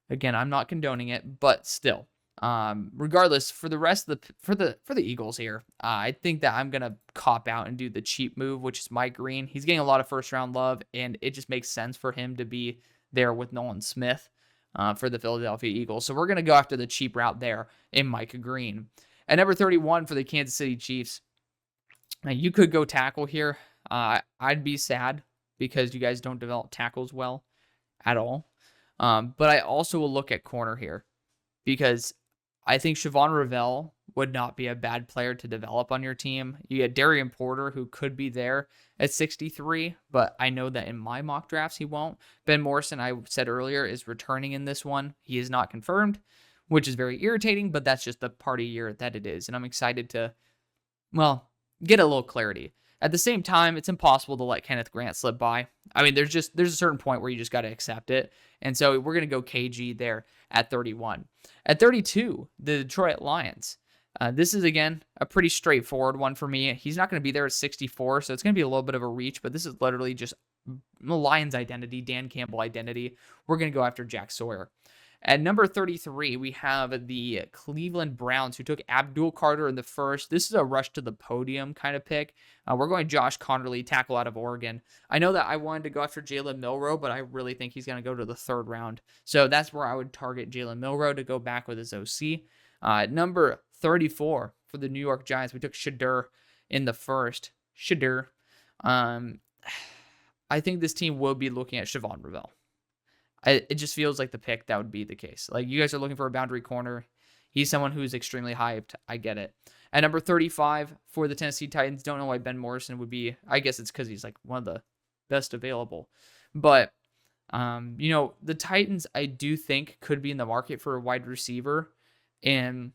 Again, I'm not condoning it, but still, regardless, for the rest of the Eagles here, I think that I'm gonna cop out and do the cheap move, which is Mike Green. He's getting a lot of first round love, and it just makes sense for him to be there with Nolan Smith for the Philadelphia Eagles. So we're gonna go after the cheap route there in Mike Green. At number 31 for the Kansas City Chiefs. Now, you could go tackle here. I'd be sad because you guys don't develop tackles well at all. But I also will look at corner here because I think Siobhan Ravel would not be a bad player to develop on your team. You get Darian Porter, who could be there at 63, but I know that in my mock drafts he won't. Ben Morrison, I said earlier, is returning in this one. He is not confirmed, which is very irritating, but that's just the party year that it is. And I'm excited to, well, get a little clarity. At the same time, it's impossible to let Kenneth Grant slip by. I mean, there's a certain point where you just got to accept it. And so we're going to go KG there at 31. At 32, the Detroit Lions. This is, again, a pretty straightforward one for me. He's not going to be there at 64, so it's going to be a little bit of a reach, but this is literally just the Lions identity, Dan Campbell identity. We're going to go after Jack Sawyer. At number 33, we have the Cleveland Browns, who took Abdul Carter in the first. This is a rush to the podium kind of pick. We're going Josh Connerly, tackle out of Oregon. I know that I wanted to go after Jalen Milroe, but I really think he's going to go to the third round. So that's where I would target Jalen Milroe to go back with his OC. Number 34 for the New York Giants, we took Shedeur in the first. Shedeur. I think this team will be looking at Siobhan Ravel. It just feels like the pick that would be the case. Like, you guys are looking for a boundary corner. He's someone who's extremely hyped. I get it. At number 35 for the Tennessee Titans, don't know why Ben Morrison would be. I guess it's because he's like one of the best available. But, the Titans, I do think, could be in the market for a wide receiver. And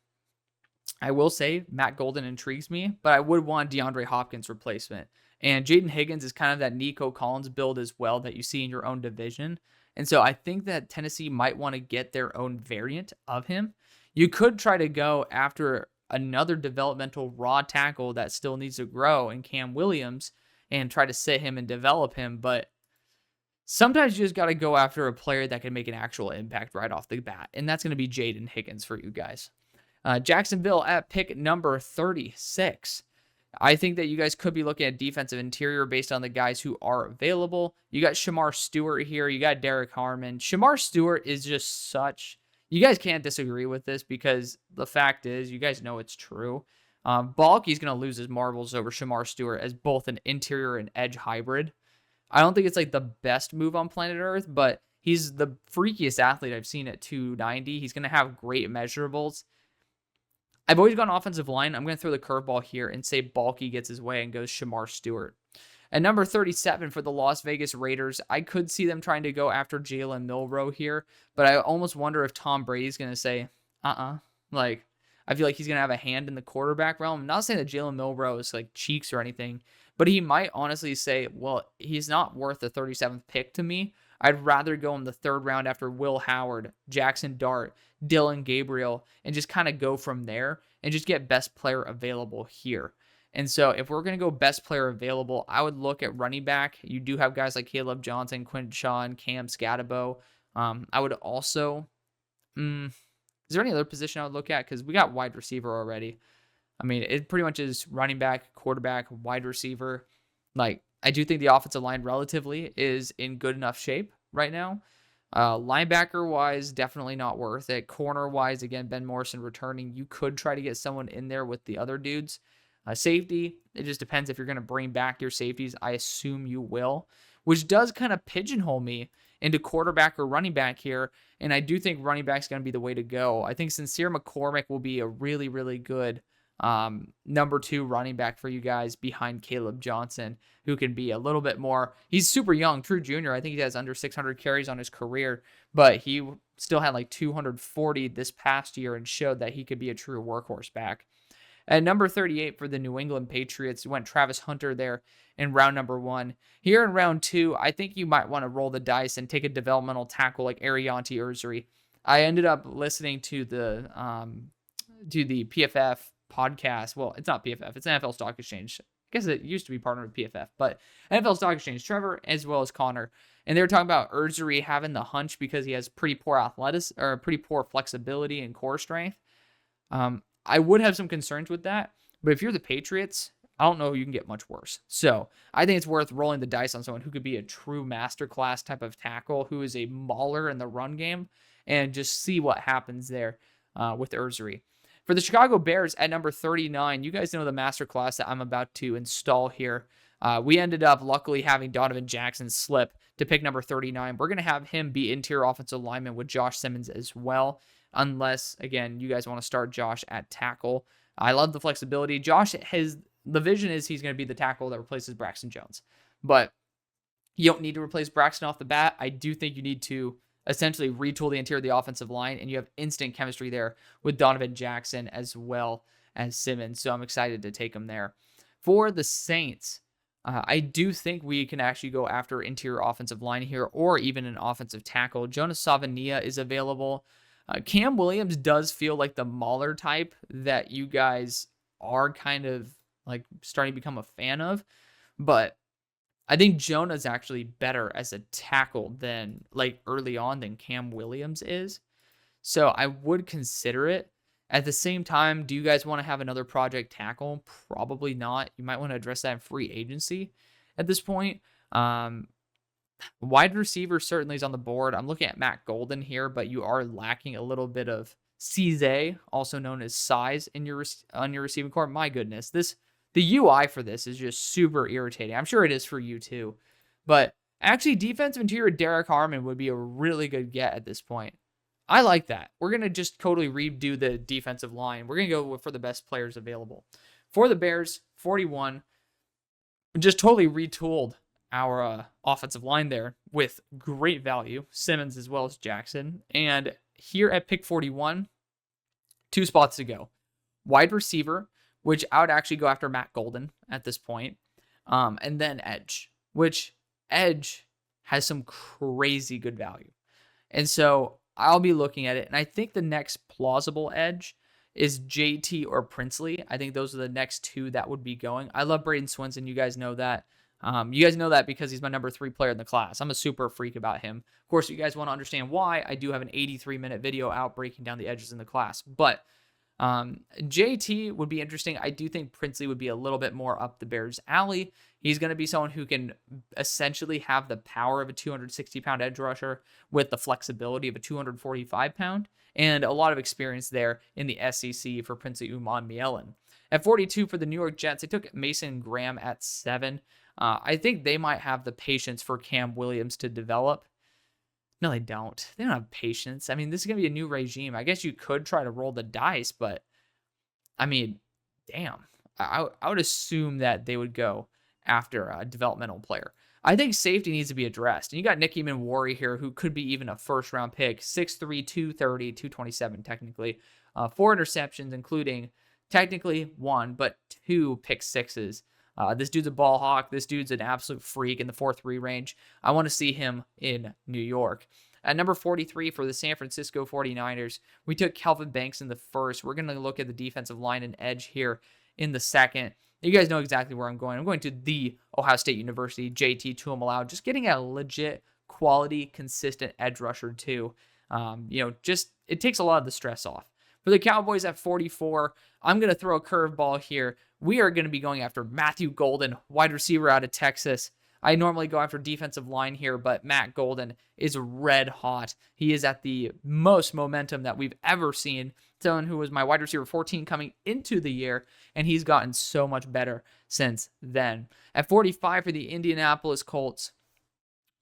I will say Matt Golden intrigues me, but I would want DeAndre Hopkins replacement. And Jaden Higgins is kind of that Nico Collins build as well that you see in your own division. And so I think that Tennessee might want to get their own variant of him. You could try to go after another developmental raw tackle that still needs to grow in Cam Williams and try to sit him and develop him. But sometimes you just got to go after a player that can make an actual impact right off the bat. And that's going to be Jaden Higgins for you guys. Jacksonville at pick number 36. I think that you guys could be looking at defensive interior based on the guys who are available. You got Shamar Stewart here. You got Derek Harmon. Shamar Stewart is just such... You guys can't disagree with this because the fact is, you guys know it's true. Balky's going to lose his marbles over Shamar Stewart as both an interior and edge hybrid. I don't think it's like the best move on planet Earth, but he's the freakiest athlete I've seen at 290. He's going to have great measurables. I've always gone offensive line. I'm going to throw the curveball here and say Balky gets his way and goes Shamar Stewart. At number 37 for the Las Vegas Raiders, I could see them trying to go after Jalen Milroe here, but I almost wonder if Tom Brady's going to say, like, I feel like he's going to have a hand in the quarterback realm. I'm not saying that Jalen Milroe is like cheeks or anything, but he might honestly say, well, he's not worth the 37th pick to me. I'd rather go in the 3rd round after Will Howard, Jackson Dart, Dylan Gabriel, and just kind of go from there and just get best player available here. And so if we're going to go best player available, I would look at running back. You do have guys like Caleb Johnson, Quinn Shaw, Cam Scatabo. I would also, is there any other position I would look at? Because we got wide receiver already. I mean, it pretty much is running back, quarterback, wide receiver. Like, I do think the offensive line relatively is in good enough shape right now. Linebacker-wise, definitely not worth it. Corner-wise, again, Ben Morrison returning. You could try to get someone in there with the other dudes. Safety, it just depends if you're going to bring back your safeties. I assume you will, which does kind of pigeonhole me into quarterback or running back here. And I do think running back is going to be the way to go. I think Sincere McCormick will be a really, really good number 2 running back for you guys behind Caleb Johnson, who can be a little bit more. He's super young, true junior. I think he has under 600 carries on his career, but he still had like 240 this past year and showed that he could be a true workhorse back. At number 38 for the New England Patriots, went Travis Hunter there in round number 1. Here in round 2, I think you might want to roll the dice and take a developmental tackle like Arianti Urzuri. I ended up listening to the PFF podcast. Well, it's not PFF, it's NFL Stock Exchange. I guess it used to be partnered with PFF, but NFL Stock Exchange, Trevor as well as Connor. And they were talking about Urzuri having the hunch because he has pretty poor pretty poor flexibility and core strength. I would have some concerns with that, but if you're the Patriots, I don't know you can get much worse. So I think it's worth rolling the dice on someone who could be a true masterclass type of tackle, who is a mauler in the run game, and just see what happens there with Urzuri. For the Chicago Bears at number 39, you guys know the masterclass that I'm about to install here. We ended up luckily having Donovan Jackson slip to pick number 39. We're going to have him be interior offensive lineman with Josh Simmons as well. Unless, again, you guys want to start Josh at tackle. I love the flexibility. The vision is he's going to be the tackle that replaces Braxton Jones. But you don't need to replace Braxton off the bat. I do think you need to essentially retool the interior of the offensive line, and you have instant chemistry there with Donovan Jackson as well as Simmons. So I'm excited to take him there. For the Saints, I do think we can actually go after interior offensive line here or even an offensive tackle. Jonas Savania is available. Cam Williams does feel like the mauler type that you guys are kind of like starting to become a fan of, but I think Jonah's actually better as a tackle than like early on than Cam Williams is. So I would consider it. At the same time, do you guys want to have another project tackle? Probably not. You might want to address that in free agency at this point. Wide receiver certainly is on the board. I'm looking at Matt Golden here, but you are lacking a little bit of CZ, also known as size, on your receiving core. My goodness, the UI for this is just super irritating. I'm sure it is for you too, but actually, defensive interior Derek Harmon would be a really good get at this point. I like that. We're gonna just totally redo the defensive line. We're gonna go for the best players available. For the Bears, 41, just totally retooled our offensive line there with great value, Simmons as well as Jackson. And here at pick 41, 2 spots to go. Wide receiver, which I would actually go after Matt Golden at this point. And then edge, which edge has some crazy good value. And so I'll be looking at it. And I think the next plausible edge is JT or Princely. I think those are the next 2 that would be going. I love Braden Swinson. You guys know that. You guys know that because he's my number 3 player in the class. I'm a super freak about him. Of course, if you guys want to understand why, I do have an 83-minute video out breaking down the edges in the class. But JT would be interesting. I do think Princely would be a little bit more up the Bears' alley. He's going to be someone who can essentially have the power of a 260-pound edge rusher with the flexibility of a 245-pound and a lot of experience there in the SEC for Princely Umanmielen. At 42 for the New York Jets, they took Mason Graham at 7. I think they might have the patience for Cam Williams to develop. No, they don't. They don't have patience. I mean, this is going to be a new regime. I guess you could try to roll the dice, but I mean, damn. I would assume that they would go after a developmental player. I think safety needs to be addressed. And you got Nicky Manwari here, who could be even a first-round pick. 6'3", 230, 227 technically. 4 interceptions, including technically 1, but 2 pick sixes. This dude's a ball hawk. This dude's an absolute freak in the 4.3 range. I want to see him in New York. At number 43 for the San Francisco 49ers, we took Kelvin Banks in the first. We're going to look at the defensive line and edge here in the second. You guys know exactly where I'm going. I'm going to the Ohio State University, JT Tuimoloau, just getting a legit, quality, consistent edge rusher too. Just it takes a lot of the stress off. For the Cowboys at 44, I'm going to throw a curveball here. We are going to be going after Matthew Golden, wide receiver out of Texas. I normally go after defensive line here, but Matt Golden is red hot. He is at the most momentum that we've ever seen. Someone who was my wide receiver 14 coming into the year, and he's gotten so much better since then. At 45 for the Indianapolis Colts,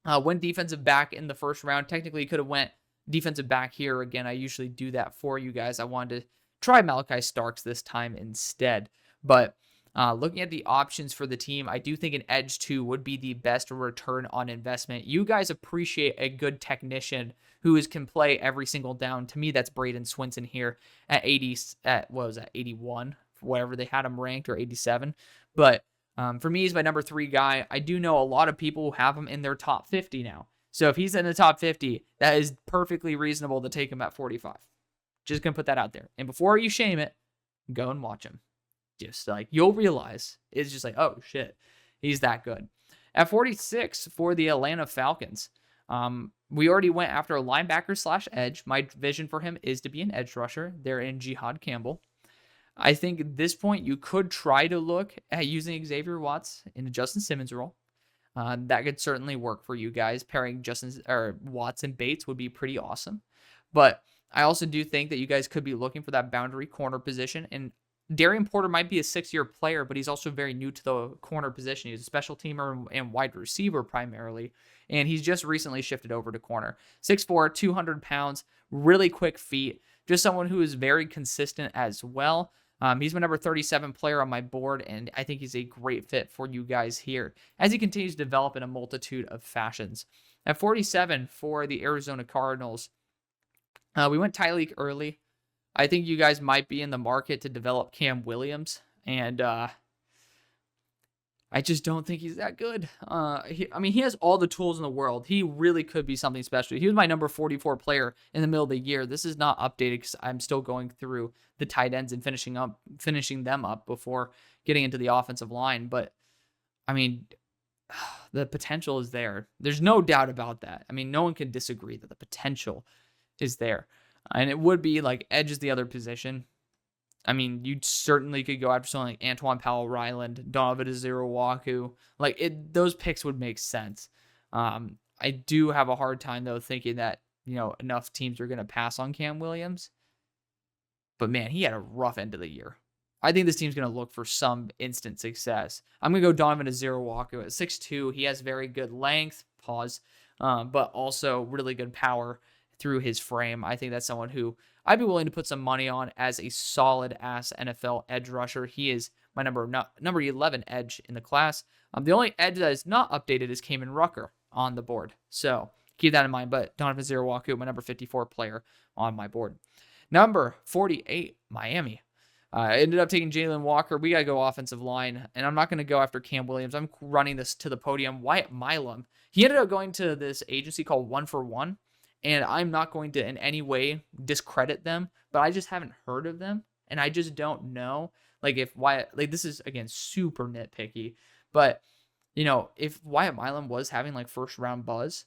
went defensive back in the first round. Technically, he could have went defensive back here. Again, I usually do that for you guys. I wanted to try Malachi Starks this time instead. But looking at the options for the team, I do think an edge 2 would be the best return on investment. You guys appreciate a good technician who can play every single down. To me, that's Braden Swinson here at 81, whatever they had him ranked, or 87. But for me, he's my number 3 guy. I do know a lot of people who have him in their top 50 now. So if he's in the top 50, that is perfectly reasonable to take him at 45. Just going to put that out there. And before you shame it, go and watch him. Just like you'll realize it's just like, oh shit, he's that good. At 46 for the Atlanta Falcons, we already went after a linebacker / edge. My vision for him is to be an edge rusher. They're in Jihad Campbell. I think at this point you could try to look at using Xavier Watts in a Justin Simmons role. That could certainly work for you guys. Pairing Watts and Bates would be pretty awesome. But I also do think that you guys could be looking for that boundary corner position. And Darian Porter might be a 6-year player, but he's also very new to the corner position. He's a special teamer and wide receiver primarily, and he's just recently shifted over to corner. 6'4", 200 pounds, really quick feet, just someone who is very consistent as well. He's my number 37 player on my board, and I think he's a great fit for you guys here as he continues to develop in a multitude of fashions. At 47 for the Arizona Cardinals, we went Tyreek early. I think you guys might be in the market to develop Cam Williams, and I just don't think he's that good. He has all the tools in the world. He really could be something special. He was my number 44 player in the middle of the year. This is not updated because I'm still going through the tight ends and finishing them up before getting into the offensive line. But, I mean, the potential is there. There's no doubt about that. I mean, no one can disagree that the potential is there. And it would be like edge is the other position. I mean, you certainly could go after someone like Antoine Powell-Ryland, Donovan Ezeuruwaku. Those picks would make sense. I do have a hard time, though, thinking that, enough teams are going to pass on Cam Williams. But, man, he had a rough end of the year. I think this team's going to look for some instant success. I'm going to go Donovan Ezeuruwaku at 6'2". He has very good length, but also really good power through his frame. I think that's someone who I'd be willing to put some money on as a solid-ass NFL edge rusher. He is my number 11 edge in the class. The only edge that is not updated is Kamen Rucker on the board. So keep that in mind. But Donovan Ezeuruwaku, my number 54 player on my board. Number 48, Miami. I ended up taking Jalen Walker. We got to go offensive line, and I'm not going to go after Cam Williams. I'm running this to the podium. Wyatt Milam. He ended up going to this agency called 1 for 1. And I'm not going to in any way discredit them, but I just haven't heard of them. And I just don't know, if Wyatt, this is, again, super nitpicky. But, if Wyatt Milam was having, first round buzz,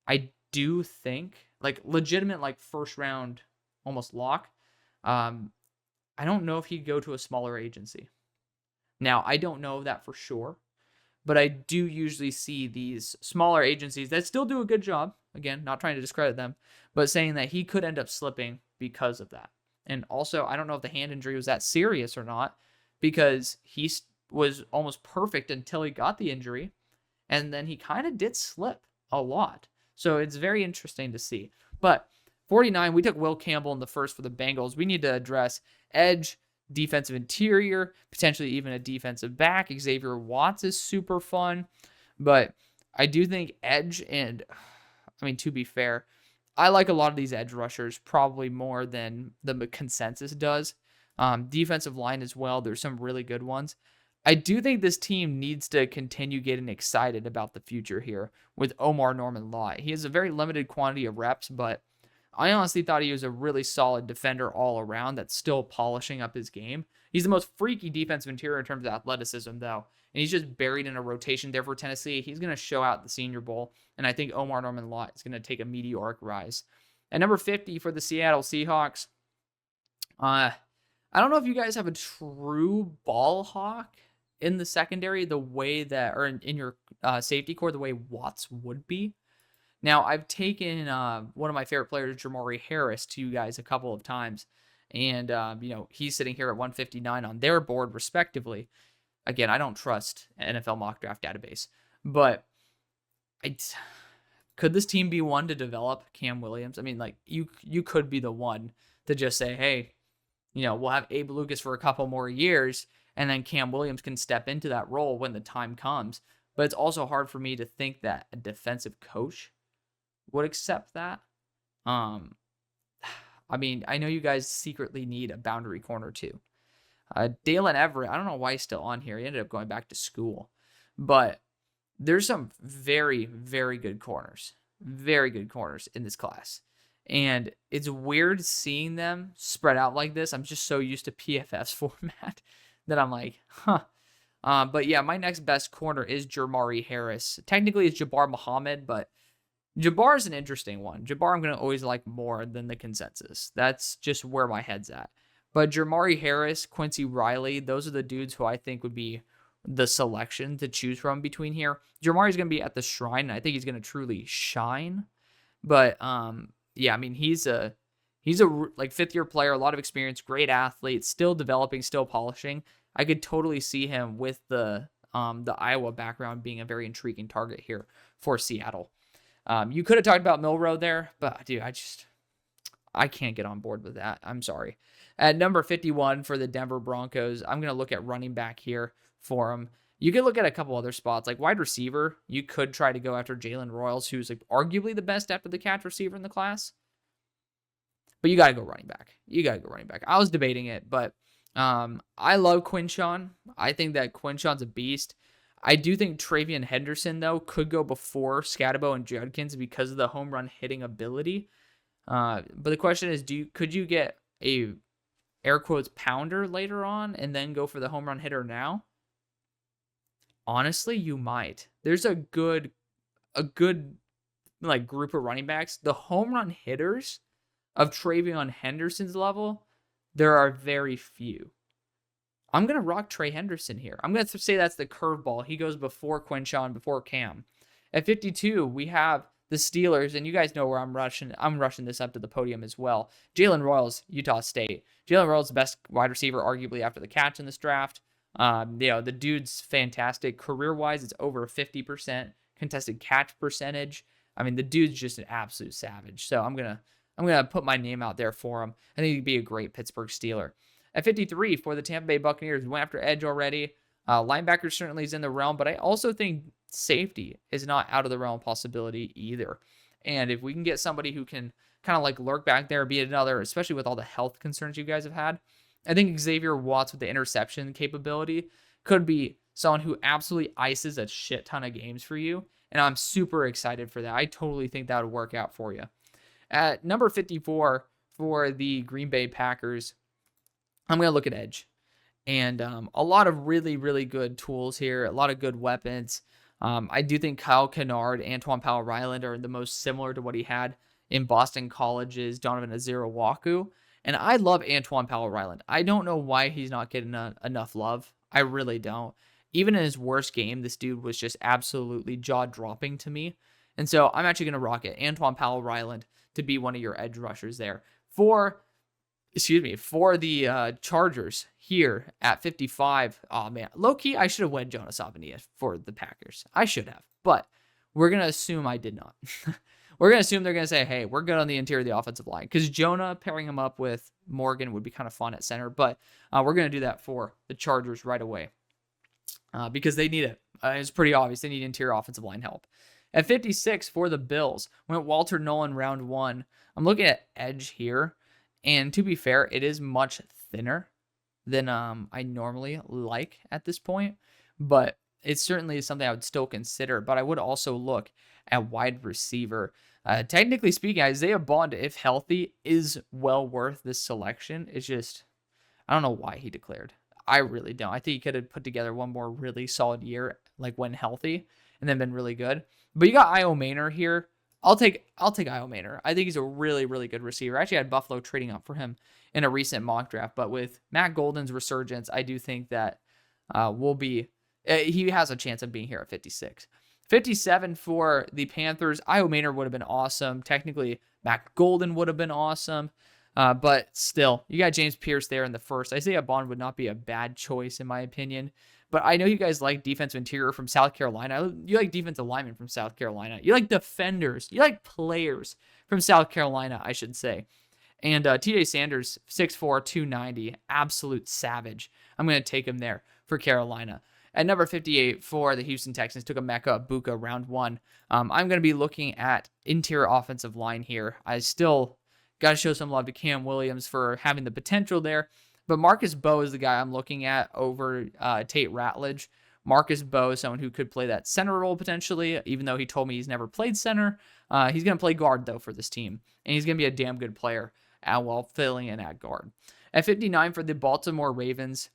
I do think, legitimate, first round almost lock, I don't know if he'd go to a smaller agency. Now, I don't know that for sure, but I do usually see these smaller agencies that still do a good job. Again, not trying to discredit them, but saying that he could end up slipping because of that. And also, I don't know if the hand injury was that serious or not, because he was almost perfect until he got the injury, and then he kind of did slip a lot. So it's very interesting to see. But 49, we took Will Campbell in the first for the Bengals. We need to address edge, defensive interior, potentially even a defensive back. Xavier Watts is super fun. But I do think edge, and I mean, to be fair, I like a lot of these edge rushers probably more than the consensus does. Defensive line as well. There's some really good ones. I do think this team needs to continue getting excited about the future here with Omar Norman-Lott. He has a very limited quantity of reps, but I honestly thought he was a really solid defender all around that's still polishing up his game. He's the most freaky defensive interior in terms of athleticism, though, and he's just buried in a rotation there for Tennessee. He's going to show out the Senior Bowl, and I think Omar Norman-Lott is going to take a meteoric rise. At number 50 for the Seattle Seahawks, I don't know if you guys have a true ball hawk in the secondary the way that, or in your safety core, the way Watts would be. Now, I've taken one of my favorite players, Jermari Harris, to you guys a couple of times, and he's sitting here at 159 on their board, respectively. Again, I don't trust NFL mock draft database, but could this team be one to develop Cam Williams? I mean, like you could be the one to just say, hey, we'll have Abe Lucas for a couple more years, and then Cam Williams can step into that role when the time comes. But it's also hard for me to think that a defensive coach would accept that. I mean, I know you guys secretly need a boundary corner too. Dalen Everett, I don't know why he's still on here. He ended up going back to school. But there's some very, very good corners. Very good corners in this class. And it's weird seeing them spread out like this. I'm just so used to PFF's format that I'm like, huh. But yeah, my next best corner is Jermari Harris. Technically, it's Jabbar Muhammad, but Jabbar is an interesting one. Jabbar I'm going to always like more than the consensus. That's just where my head's at. But Jermari Harris, Quincy Riley, those are the dudes who I think would be the selection to choose from between here. Jermari's going to be at the shrine, and I think he's going to truly shine. But yeah, I mean, he's a like fifth-year player, a lot of experience, great athlete, still developing, still polishing. I could totally see him with the Iowa background being a very intriguing target here for Seattle. You could have talked about Milroe there, but dude, I can't get on board with that. I'm sorry. At number 51 for the Denver Broncos, I'm going to look at running back here for him. You could look at a couple other spots, like wide receiver. You could try to go after Jalen Royals, who's like arguably the best after the catch receiver in the class. But you got to go running back. I was debating it, but I love Quinshawn. I think that Quinshawn's a beast. I do think Travion Henderson, though, could go before Scatabo and Judkins because of the home run hitting ability. But the question is, could you get a air quotes pounder later on and then go for the home run hitter now? Honestly, you might. There's a good like group of running backs. The home run hitters of Travion Henderson's level, there are very few. I'm going to rock Trey Henderson here. I'm going to say that's the curveball. He goes before Quinshawn, before Cam. At 52, we have the Steelers, and you guys know where I'm rushing. I'm rushing this up to the podium as well. Jalen Royals, Utah State. Jalen Royals, the best wide receiver, arguably, after the catch in this draft. The dude's fantastic. Career-wise, it's over 50% contested catch percentage. I mean, the dude's just an absolute savage. So I'm gonna put my name out there for him. I think he'd be a great Pittsburgh Steeler. At 53 for the Tampa Bay Buccaneers, we went after edge already. Linebacker certainly is in the realm, but I also think safety is not out of the realm possibility either. And if we can get somebody who can kind of like lurk back there, be another, especially with all the health concerns you guys have had, I think Xavier Watts with the interception capability could be someone who absolutely ices a shit ton of games for you. And I'm super excited for that. I totally think that would work out for you. At number 54 for the Green Bay Packers, I'm going to look at edge. And a lot of really, really good tools here, a lot of good weapons. I do think Kyle Kennard, Antoine Powell-Ryland are the most similar to what he had in Boston College's Donovan Azirawaku. And I love Antoine Powell-Ryland. I don't know why he's not getting enough love. I really don't. Even in his worst game, this dude was just absolutely jaw-dropping to me. And so I'm actually going to rock it. Antoine Powell-Ryland to be one of your edge rushers there. For the Chargers here at 55. Oh, man. Low-key, I should have went Jonas Avenilla for the Packers. I should have. But we're going to assume I did not. We're going to assume they're going to say, hey, we're good on the interior of the offensive line. Because Jonah pairing him up with Morgan would be kind of fun at center. But we're going to do that for the Chargers right away. Because they need it. It's pretty obvious. They need interior offensive line help. At 56 for the Bills, went Walter Nolan round 1. I'm looking at edge here. And to be fair, it is much thinner than I normally like at this point. But it certainly is something I would still consider. But I would also look at wide receiver. Technically speaking, Isaiah Bond, if healthy, is well worth this selection. It's just, I don't know why he declared. I really don't. I think he could have put together one more really solid year, like when healthy, and then been really good. But you got Io Maynor here. I'll take Io Maynor. I think he's a really, really good receiver. I actually had Buffalo trading up for him in a recent mock draft. But with Matt Golden's resurgence, I do think that he has a chance of being here at 56. 57 for the Panthers. Io Maynor would have been awesome. Technically, Matt Golden would have been awesome. But still, you got James Pierce there in the first. Isaiah Bond would not be a bad choice, in my opinion. But I know you guys like defensive interior from South Carolina. You like defensive linemen from South Carolina. You like defenders. You like players from South Carolina, I should say. And TJ Sanders, 6'4", 290, absolute savage. I'm going to take him there for Carolina. At number 58 for the Houston Texans, took Emeka Egbuka round 1. I'm going to be looking at interior offensive line here. I still got to show some love to Cam Williams for having the potential there. But Marcus Bowe is the guy I'm looking at over Tate Ratledge. Marcus Bowe is someone who could play that center role potentially, even though he told me he's never played center. He's going to play guard, though, for this team. And he's going to be a damn good player while filling in at guard. At 59 for the Baltimore Ravens,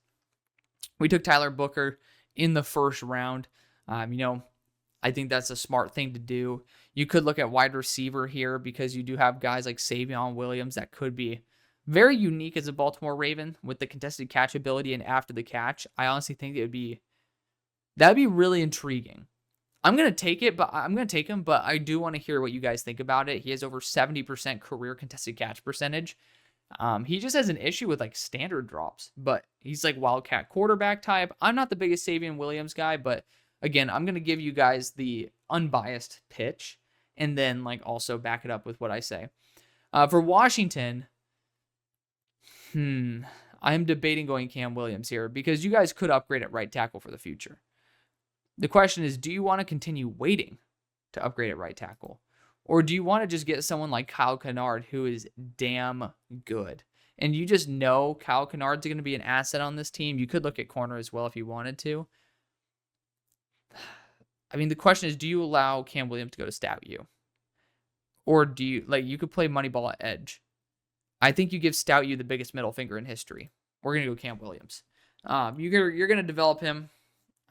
we took Tyler Booker in the first round. I think that's a smart thing to do. You could look at wide receiver here because you do have guys like Savion Williams that could be very unique as a Baltimore Raven with the contested catch ability and after the catch. I honestly think that'd be really intriguing. I'm going to take him, but I do want to hear what you guys think about it. He has over 70% career contested catch percentage. He just has an issue with like standard drops, but he's like wildcat quarterback type. I'm not the biggest Savion Williams guy, but again, I'm going to give you guys the unbiased pitch and then like also back it up with what I say. For Washington, I'm debating going Cam Williams here because you guys could upgrade at right tackle for the future. The question is, do you want to continue waiting to upgrade at right tackle? Or do you want to just get someone like Kyle Kennard who is damn good? And you just know Kyle Kennard's going to be an asset on this team. You could look at corner as well if you wanted to. I mean, the question is, do you allow Cam Williams to go to Stout U? Or do you, you could play Moneyball at edge. I think you give Stout U the biggest middle finger in history. We're going to go Cam Williams. You're going to develop him.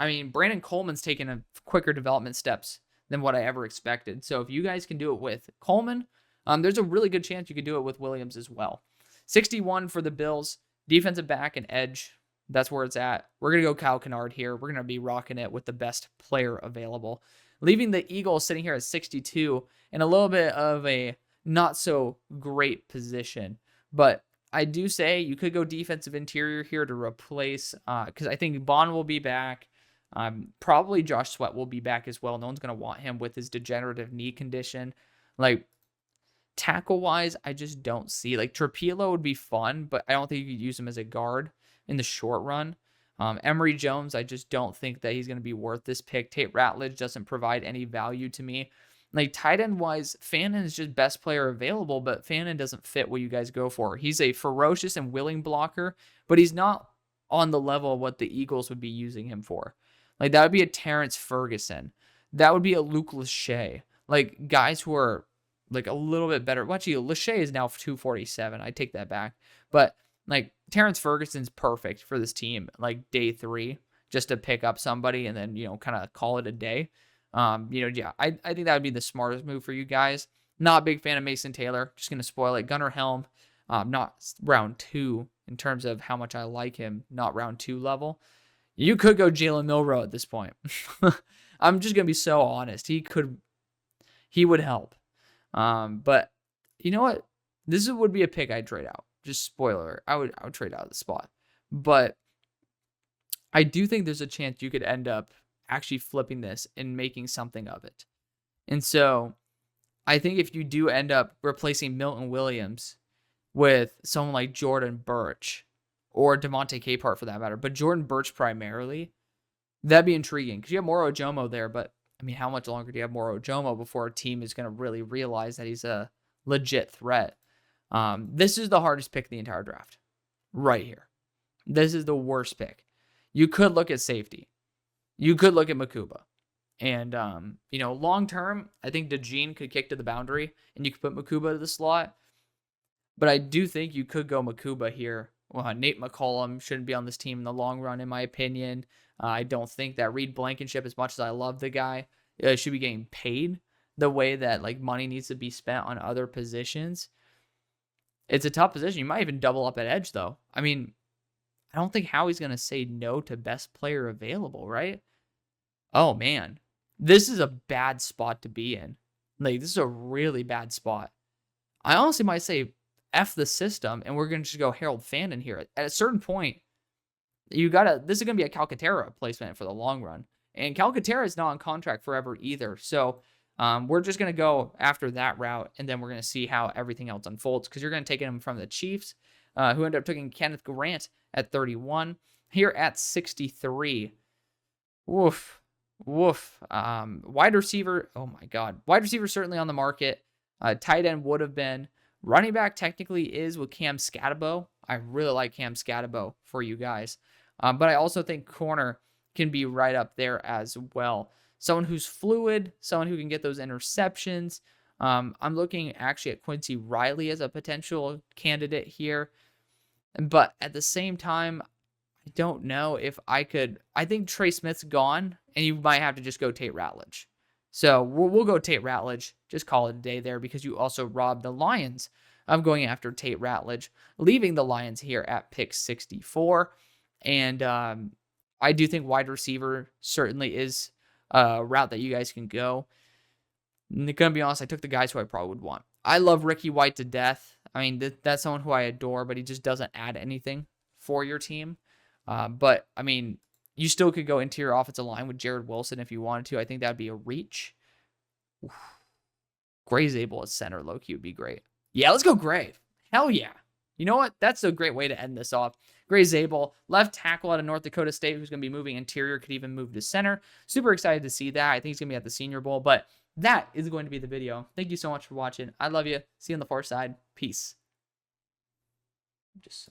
I mean, Brandon Coleman's taken a quicker development steps than what I ever expected. So if you guys can do it with Coleman, there's a really good chance you could do it with Williams as well. 61 for the Bills, defensive back and edge. That's where it's at. We're going to go Kyle Kennard here. We're going to be rocking it with the best player available. Leaving the Eagles sitting here at 62 in a little bit of a not so great position. But I do say you could go defensive interior here to replace, because I think Bond will be back. Probably Josh Sweat will be back as well. No one's going to want him with his degenerative knee condition. Tackle-wise, I just don't see. Trapilo would be fun, but I don't think you could use him as a guard in the short run. Emory Jones, I just don't think that he's going to be worth this pick. Tate Ratledge doesn't provide any value to me. Tight end-wise, Fannin is just best player available, but Fannin doesn't fit what you guys go for. He's a ferocious and willing blocker, but he's not on the level of what the Eagles would be using him for. That would be a Terrence Ferguson. That would be a Luke Lachey. Guys who are a little bit better. Well, actually, Lachey is now 247. I take that back. But Terrence Ferguson's perfect for this team. Day 3, just to pick up somebody and then kind of call it a day. I think that would be the smartest move for you guys. Not a big fan of Mason Taylor. Just gonna spoil it. Gunnar Helm, not round 2 in terms of how much I like him, not round 2 level. You could go Jalen Milroe at this point. I'm just going to be so honest. He would help. But you know what? This would be a pick I'd trade out. Just spoiler. I would trade out of the spot. But I do think there's a chance you could end up actually flipping this and making something of it. And so I think if you do end up replacing Milton Williams with someone like Jordan Birch or Devontae Capehart for that matter, but Jordan Birch primarily, that'd be intriguing because you have Moro Ojomo there. But I mean, how much longer do you have Moro Ojomo before a team is going to really realize that he's a legit threat? This is the hardest pick of the entire draft right here. This is the worst pick. You could look at safety. You could look at Makuba. And, long term, I think DeJean could kick to the boundary and you could put Makuba to the slot. But I do think you could go Makuba here. Well, Nate McCollum shouldn't be on this team in the long run, in my opinion. I don't think that Reed Blankenship, as much as I love the guy, should be getting paid the way that money needs to be spent on other positions. It's a tough position. You might even double up at edge, though. I mean, I don't think Howie's going to say no to best player available, right? Oh, man. This is a bad spot to be in. This is a really bad spot. I honestly might say F the system, and we're going to just go Harold Fandon here. At a certain point, this is going to be a Calcaterra replacement for the long run. And Calcaterra is not on contract forever either. So we're just going to go after that route, and then we're going to see how everything else unfolds, because you're going to take him from the Chiefs, who ended up taking Kenneth Grant at 31. Here at 63. Woof. Wide receiver. Oh, my God. Wide receiver certainly on the market. Tight end would have been. Running back technically is with Cam Scatabo. I really like Cam Scatabo for you guys. But I also think corner can be right up there as well. Someone who's fluid, someone who can get those interceptions. I'm looking actually at Quincy Riley as a potential candidate here. But at the same time, I don't know if I could. I think Trey Smith's gone, and you might have to just go Tate Ratledge. So we'll go Tate Ratledge. Just call it a day there, because you also robbed the Lions of going after Tate Ratledge, leaving the Lions here at pick 64. And I do think wide receiver certainly is a route that you guys can go. And gonna be honest, I took the guys who I probably would want. I love Ricky White to death. I mean, that's someone who I adore, but he just doesn't add anything for your team. But I mean, you still could go interior offensive line with Jared Wilson if you wanted to. I think that'd be a reach. Oof. Gray Zabel at center, low-key would be great. Yeah, let's go Gray. Hell yeah. You know what? That's a great way to end this off. Gray Zabel, left tackle out of North Dakota State, who's going to be moving interior, could even move to center. Super excited to see that. I think he's going to be at the Senior Bowl, but that is going to be the video. Thank you so much for watching. I love you. See you on the far side. Peace. Just